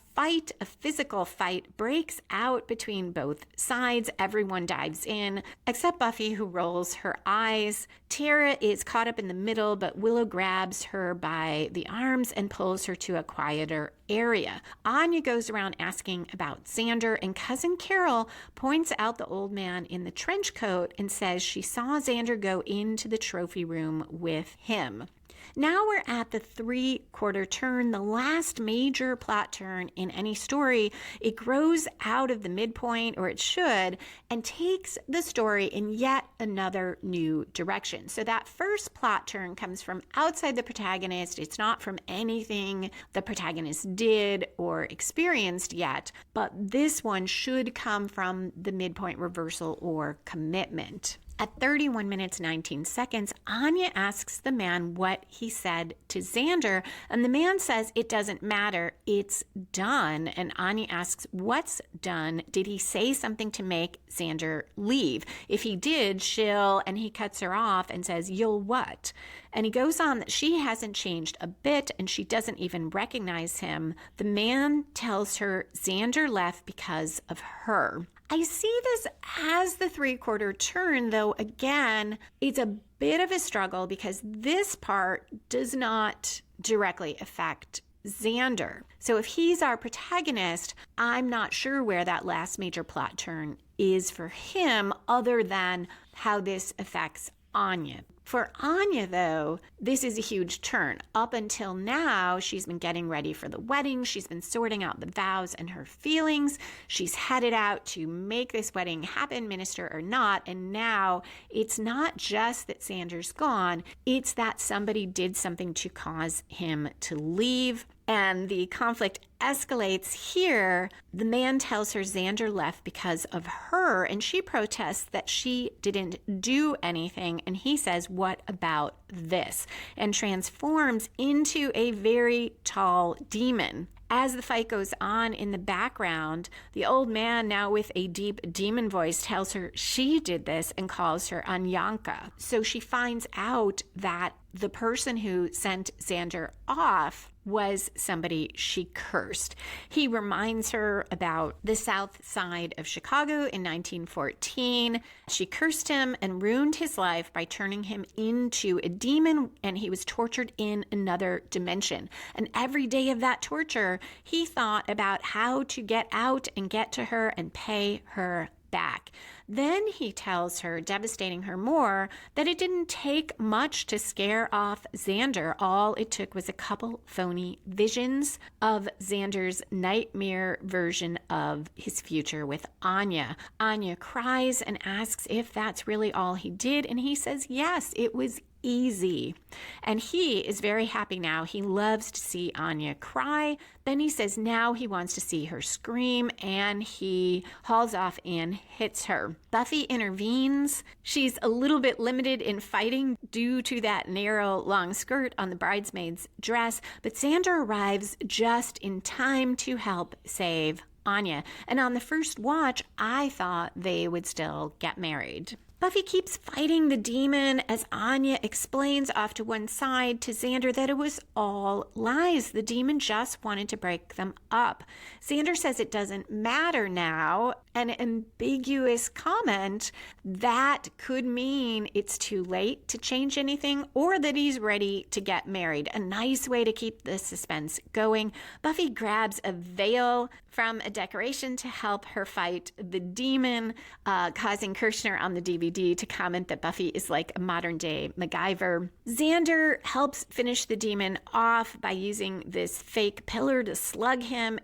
physical fight, breaks out between both sides. Everyone dives in, except Buffy, who rolls her eyes. Tara is caught up in the middle, but Willow grabs her by the arms and pulls her to a quieter area. Anya goes around asking about Xander, and Cousin Carol points out the old man in the trench coat and says she saw Xander go into the trophy room with him. Now we're at the 3/4 turn, the last major plot turn in any story. It grows out of the midpoint, or it should, and takes the story in yet another new direction. So that first plot turn comes from outside the protagonist. It's not from anything the protagonist did or experienced yet, but this one should come from the midpoint reversal or commitment. At 31 minutes, 19 seconds, Anya asks the man what he said to Xander, and the man says it doesn't matter, it's done. And Anya asks, what's done? Did he say something to make Xander leave? If he did, and he cuts her off and says, you'll what? And he goes on that she hasn't changed a bit and she doesn't even recognize him. The man tells her Xander left because of her. I see this as the 3/4 turn, though, again, it's a bit of a struggle because this part does not directly affect Xander. So if he's our protagonist, I'm not sure where that last major plot turn is for him, other than how this affects Anya. For Anya, though, this is a huge turn. Up until now, she's been getting ready for the wedding. She's been sorting out the vows and her feelings. She's headed out to make this wedding happen, minister or not. And now it's not just that Xander's gone. It's that somebody did something to cause him to leave. And the conflict escalates here. The man tells her Xander left because of her, and she protests that she didn't do anything. And he says, what about this? And transforms into a very tall demon. As the fight goes on in the background, the old man, now with a deep demon voice, tells her she did this and calls her Anyanka. So she finds out that the person who sent Xander off was somebody she cursed. He reminds her about the South Side of Chicago in 1914. She cursed him and ruined his life by turning him into a demon, and he was tortured in another dimension. And every day of that torture, he thought about how to get out and get to her and pay her back. Then he tells her, devastating her more, that it didn't take much to scare off Xander. All it took was a couple phony visions of Xander's nightmare version of his future with Anya. Anya cries and asks if that's really all he did, and he says yes, it was easy. And he is very happy now. He loves to see Anya cry. Then he says now he wants to see her scream, and he hauls off and hits her. Buffy intervenes. She's a little bit limited in fighting due to that narrow long skirt on the bridesmaid's dress, but Xander arrives just in time to help save Anya. And on the first watch, I thought they would still get married. Buffy keeps fighting the demon as Anya explains off to one side to Xander that it was all lies. The demon just wanted to break them up. Xander says it doesn't matter now, an ambiguous comment that could mean it's too late to change anything or that he's ready to get married. A nice way to keep the suspense going. Buffy grabs a veil from a decoration to help her fight the demon, causing Kirshner on the DVD to comment that Buffy is like a modern-day MacGyver. Xander helps finish the demon off by using this fake pillar to slug him.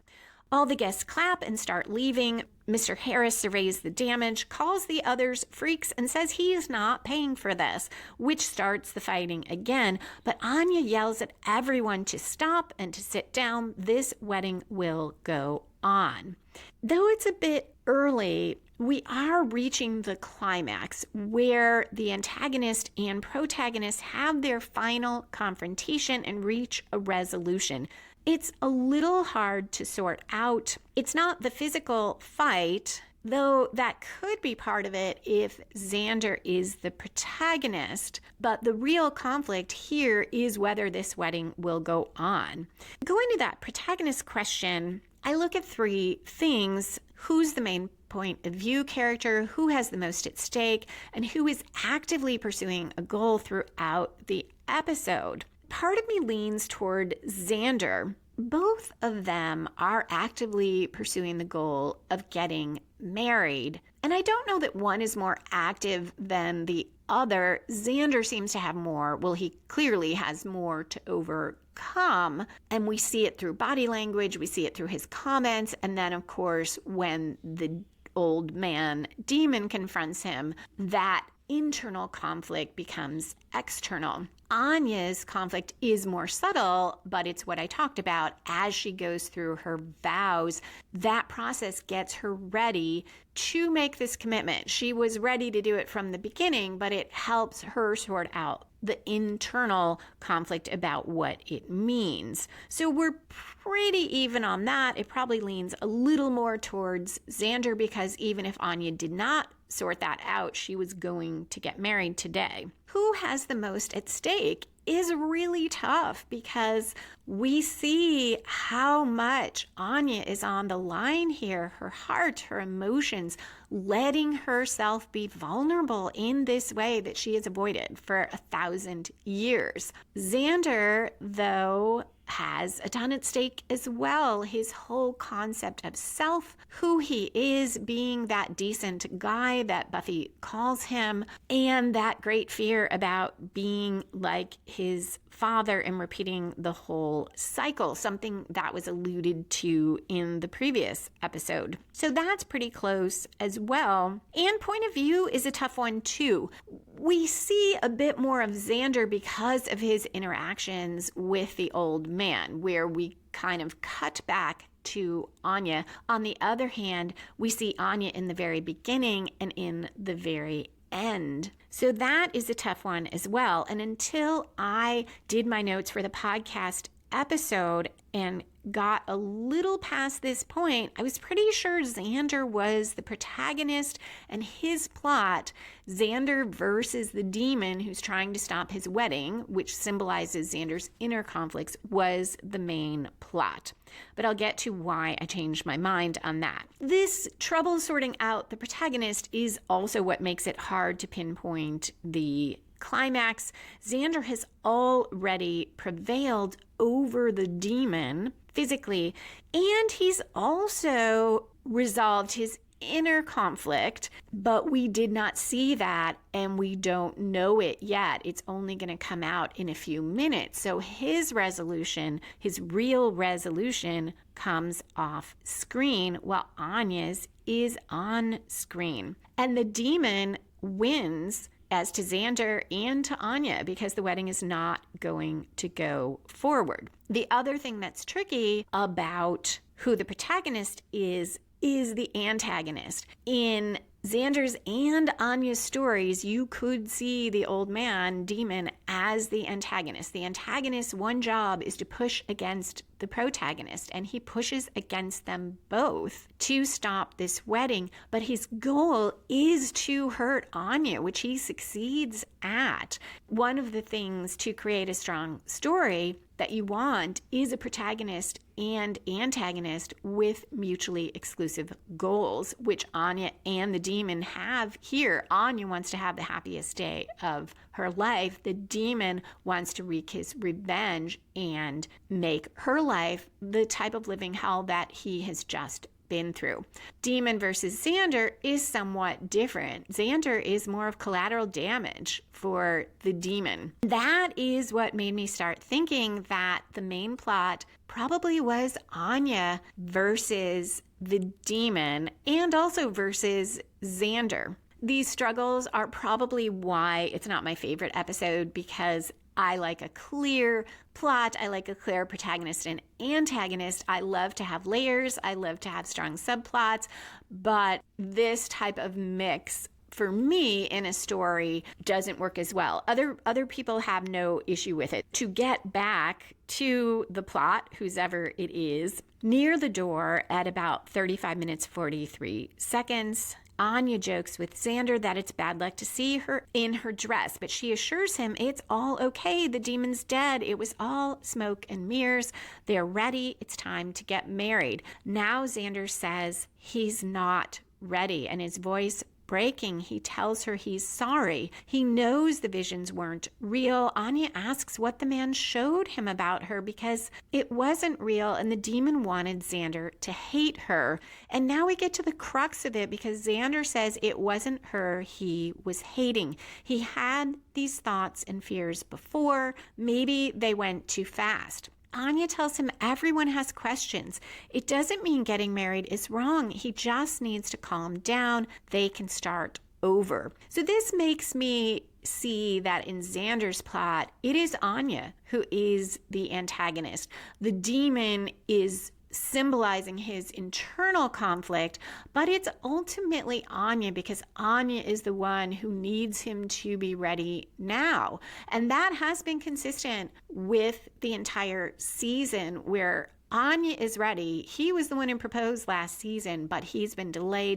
All the guests clap and start leaving. Mr. Harris surveys the damage, calls the others freaks, and says he is not paying for this, which starts the fighting again. But Anya yells at everyone to stop and to sit down. This wedding will go on. Though it's a bit early, we are reaching the climax where the antagonist and protagonist have their final confrontation and reach a resolution. It's a little hard to sort out. It's not the physical fight, though that could be part of it if Xander is the protagonist, but the real conflict here is whether this wedding will go on. Going to that protagonist question, I look at three things: who's the main point of view character, who has the most at stake, and who is actively pursuing a goal throughout the episode. Part of me leans toward Xander. Both of them are actively pursuing the goal of getting married. And I don't know that one is more active than the other. Xander seems to have more. Well, he clearly has more to overcome. And we see it through body language. We see it through his comments. And then, of course, when the old man demon confronts him, that internal conflict becomes external. Anya's conflict is more subtle, but it's what I talked about. As she goes through her vows, that process gets her ready to make this commitment. She was ready to do it from the beginning, but it helps her sort out the internal conflict about what it means. So we're pretty even on that. It probably leans a little more towards Xander because even if Anya did not sort that out, she was going to get married today. Who has the most at stake is really tough because we see how much Anya is on the line here. Her heart, her emotions, letting herself be vulnerable in this way that she has avoided for 1,000 years. Xander, though, has a ton at stake as well. His whole concept of self, who he is, being that decent guy that Buffy calls him, and that great fear about being like his father and repeating the whole cycle, something that was alluded to in the previous episode. So that's pretty close as well. And point of view is a tough one too. We see a bit more of Xander because of his interactions with the old man, where we kind of cut back to Anya. On the other hand, we see Anya in the very beginning and in the very end. So that is a tough one as well. And until I did my notes for the podcast episode and got a little past this point, I was pretty sure Xander was the protagonist and his plot, Xander versus the demon who's trying to stop his wedding, which symbolizes Xander's inner conflicts, was the main plot. But I'll get to why I changed my mind on that. This trouble sorting out the protagonist is also what makes it hard to pinpoint the climax. Xander has already prevailed over the demon physically, and he's also resolved his inner conflict, but we did not see that and we don't know it yet. It's only going to come out in a few minutes. So his resolution, his real resolution, comes off screen while Anya's is on screen. And the demon wins as to Xander and to Anya because the wedding is not going to go forward. The other thing that's tricky about who the protagonist is the antagonist. In Xander's and Anya's stories, you could see the old man, Demon, as the antagonist. The antagonist's one job is to push against the protagonist, and he pushes against them both to stop this wedding. But his goal is to hurt Anya, which he succeeds at. One of the things to create a strong story that you want is a protagonist and antagonist with mutually exclusive goals, which Anya and the Demon have here. Anya wants to have the happiest day of her life. The Demon wants to wreak his revenge and make her life the type of living hell that he has just been through. Demon versus Xander is somewhat different. Xander is more of collateral damage for the Demon. That is what made me start thinking that the main plot probably was Anya versus the Demon and also versus Xander. These struggles are probably why it's not my favorite episode, because I like a clear plot. I like a clear protagonist and antagonist. I love to have layers. I love to have strong subplots. But this type of mix, for me, in a story doesn't work as well. Other people have no issue with it. To get back to the plot, whoever it is, near the door at about 35 minutes, 43 seconds, Anya jokes with Xander that it's bad luck to see her in her dress, but she assures him it's all okay. The Demon's dead. It was all smoke and mirrors. They're ready. It's time to get married. Now Xander says he's not ready, and his voice breaking, he tells her he's sorry. He knows the visions weren't real. Anya asks what the man showed him about her because it wasn't real, and the Demon wanted Xander to hate her. And now we get to the crux of it, because Xander says it wasn't her he was hating. He had these thoughts and fears before. Maybe they went too fast. Anya tells him everyone has questions. It doesn't mean getting married is wrong. He just needs to calm down. They can start over. So this makes me see that in Xander's plot, it is Anya who is the antagonist. The Demon is symbolizing his internal conflict, but it's ultimately Anya, because Anya is the one who needs him to be ready now. And that has been consistent with the entire season, where Anya is ready. He was the one who proposed last season, but he's been delay,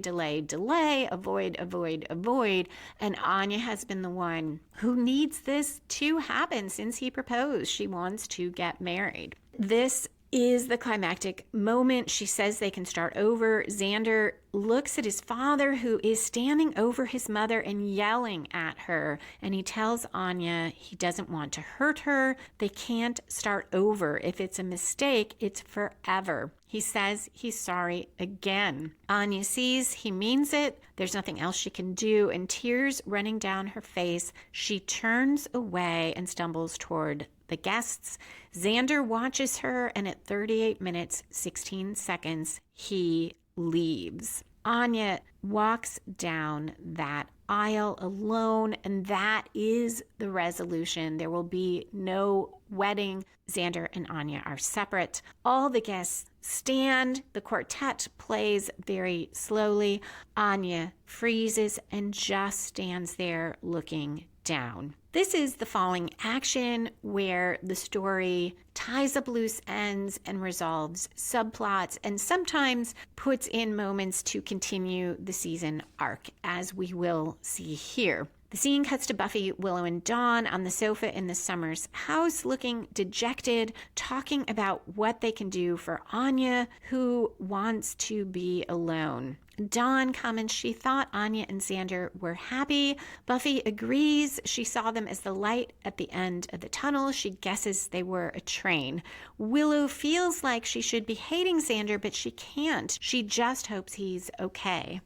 avoid. And Anya has been the one who needs this to happen since he proposed. She wants to get married. This is the climactic moment. She says they can start over. Xander looks at his father, who is standing over his mother and yelling at her, and he tells Anya he doesn't want to hurt her. They can't start over. If it's a mistake, it's forever. He says he's sorry again. Anya sees he means it. There's nothing else she can do, and tears running down her face, she turns away and stumbles toward the guests. Xander watches her, and at 38 minutes, 16 seconds, he leaves. Anya walks down that aisle alone, and that is the resolution. There will be no wedding. Xander and Anya are separate. All the guests stand. The quartet plays very slowly. Anya freezes and just stands there looking down. This is the falling action, where the story ties up loose ends and resolves subplots, and sometimes puts in moments to continue the season arc, as we will see here. The scene cuts to Buffy, Willow, and Dawn on the sofa in the Summers house, looking dejected, talking about what they can do for Anya, who wants to be alone. Dawn comments she thought Anya and Xander were happy. Buffy agrees. She saw them as the light at the end of the tunnel. She guesses they were a train. Willow feels like she should be hating Xander, but she can't. She just hopes he's okay.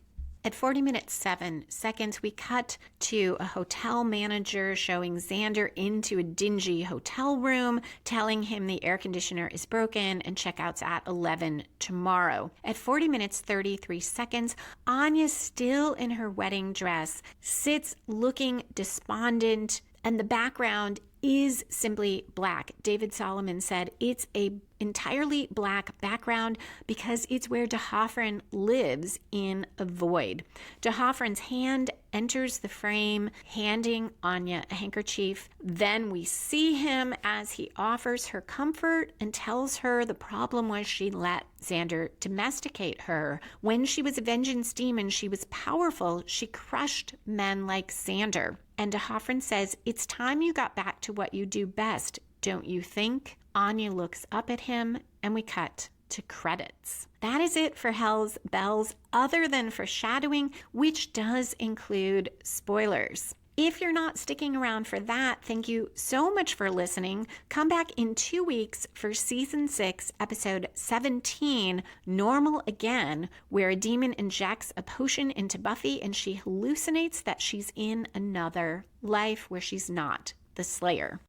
At 40 minutes 7 seconds, we cut to a hotel manager showing Xander into a dingy hotel room, telling him the air conditioner is broken and checkouts at 11 tomorrow. At 40 minutes 33 seconds, Anya, still in her wedding dress, sits looking despondent, and the background is simply black. David Solomon said it's a entirely black background because it's where D'Hoffryn lives in a void. D'Hoffryn's hand enters the frame, handing Anya a handkerchief. Then we see him as he offers her comfort and tells her the problem was she let Xander domesticate her. When she was a vengeance demon, she was powerful. She crushed men like Xander. And D'Hoffryn says, "It's time you got back to what you do best, don't you think?" Anya looks up at him, and we cut to credits. That is it for Hell's Bells, other than foreshadowing, which does include spoilers. If you're not sticking around for that, thank you so much for listening. Come back in 2 weeks for Season 6, Episode 17, Normal Again, where a demon injects a potion into Buffy and she hallucinates that she's in another life where she's not the Slayer.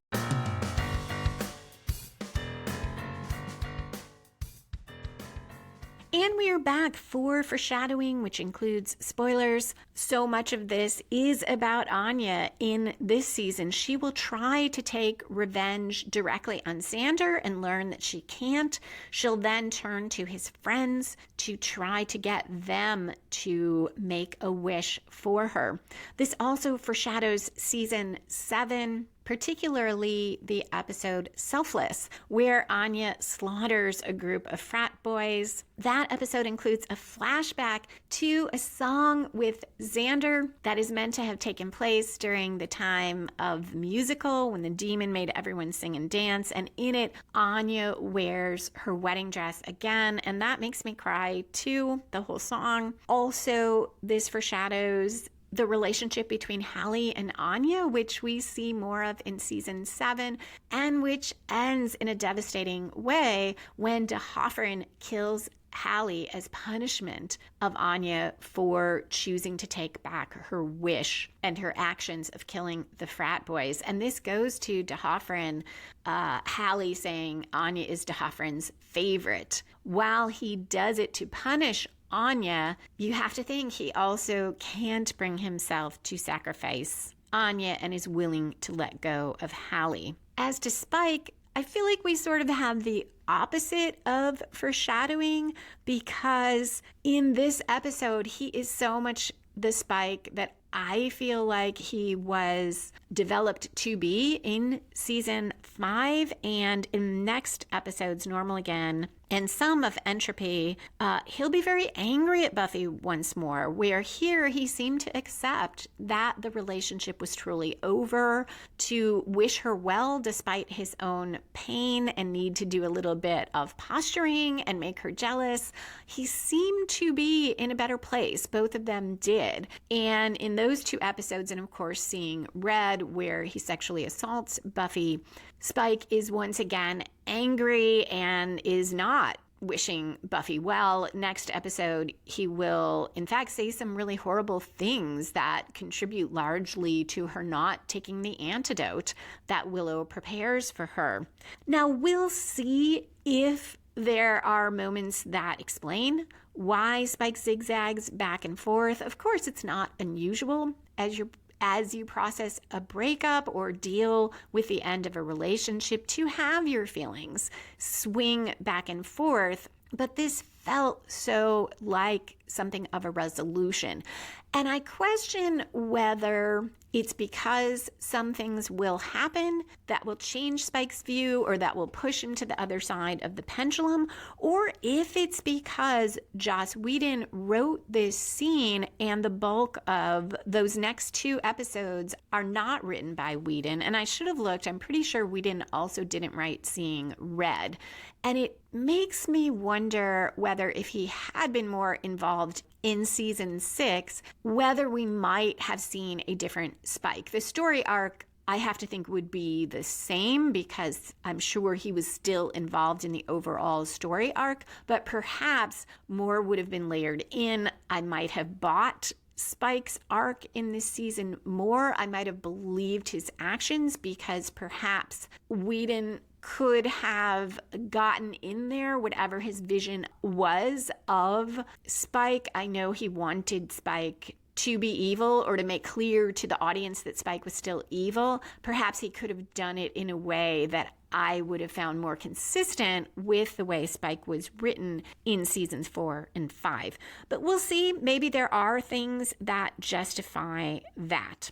And we are back for foreshadowing, which includes spoilers. So much of this is about Anya in this season. She will try to take revenge directly on Xander and learn that she can't. She'll then turn to his friends to try to get them to make a wish for her. This also foreshadows Season 7, particularly the episode Selfless, where Anya slaughters a group of frat boys. That episode includes a flashback to a song with Xander that is meant to have taken place during the time of the musical when the demon made everyone sing and dance. And in it, Anya wears her wedding dress again, and that makes me cry too, the whole song. Also, this foreshadows the relationship between Hallie and Anya, which we see more of in Season 7, and which ends in a devastating way when D'Hoffryn kills Hallie as punishment of Anya for choosing to take back her wish and her actions of killing the frat boys. And this goes to D'Hoffryn, Hallie saying Anya is D'Hoffryn's favorite. While he does it to punish Anya, you have to think he also can't bring himself to sacrifice Anya and is willing to let go of Hallie. As to Spike, I feel like we sort of have the opposite of foreshadowing, because in this episode, he is so much the Spike that I feel like he was developed to be in Season 5 and in next episodes, Normal Again, and some of Entropy, he'll be very angry at Buffy once more, where here he seemed to accept that the relationship was truly over, to wish her well despite his own pain and need to do a little bit of posturing and make her jealous. He seemed to be in a better place. Both of them did. And in those 2 episodes, and of course seeing Red, where he sexually assaults Buffy, Spike is once again angry and is not wishing Buffy well. Next episode, he will in fact say some really horrible things that contribute largely to her not taking the antidote that Willow prepares for her. Now, we'll see if there are moments that explain why Spike zigzags back and forth. Of course, it's not unusual as you process a breakup or deal with the end of a relationship to have your feelings swing back and forth. But this felt so like something of a resolution. And I question whether it's because some things will happen that will change Spike's view or that will push him to the other side of the pendulum, or if it's because Joss Whedon wrote this scene and the bulk of those next 2 episodes are not written by Whedon. And I should have looked. I'm pretty sure Whedon also didn't write Seeing Red. And it makes me wonder whether if he had been more involved in Season 6, whether we might have seen a different Spike. The story arc, I have to think, would be the same because I'm sure he was still involved in the overall story arc, but perhaps more would have been layered in. I might have bought Spike's arc in this season more. I might have believed his actions because perhaps Whedon could have gotten in there whatever his vision was of Spike. I know he wanted Spike to be evil or to make clear to the audience that Spike was still evil. Perhaps he could have done it in a way that I would have found more consistent with the way Spike was written in seasons 4 and 5. But we'll see. Maybe there are things that justify that.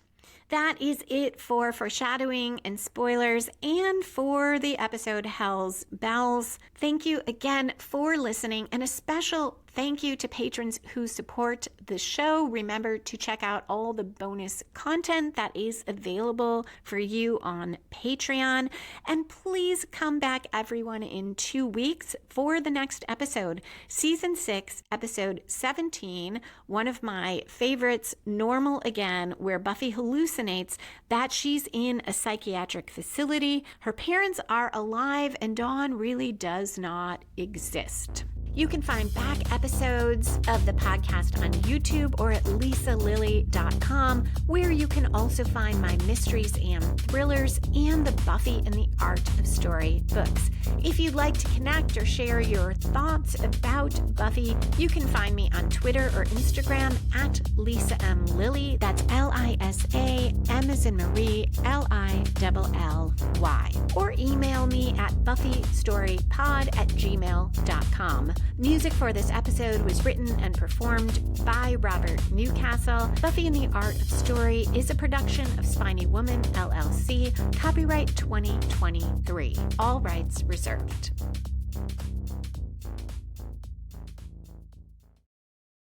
That is it for foreshadowing and spoilers and for the episode Hell's Bells. Thank you again for listening, and a special thank you to patrons who support the show. Remember to check out all the bonus content that is available for you on Patreon. And please come back, everyone, in 2 weeks for the next episode, Season 6, Episode 17, one of my favorites, Normal Again, where Buffy hallucinates that she's in a psychiatric facility. Her parents are alive, and Dawn really does not exist. You can find back episodes of the podcast on YouTube or at lisalilly.com, where you can also find my mysteries and thrillers and the Buffy and the Art of Story books. If you'd like to connect or share your thoughts about Buffy, you can find me on Twitter or Instagram at Lisa M. Lilly. That's Lisa, M as in Marie, Lilly. Or email me at buffystorypod@gmail.com. Music for this episode was written and performed by Robert Newcastle. Buffy and the Art of Story is a production of Spiny Woman, LLC. Copyright 2023. All rights reserved.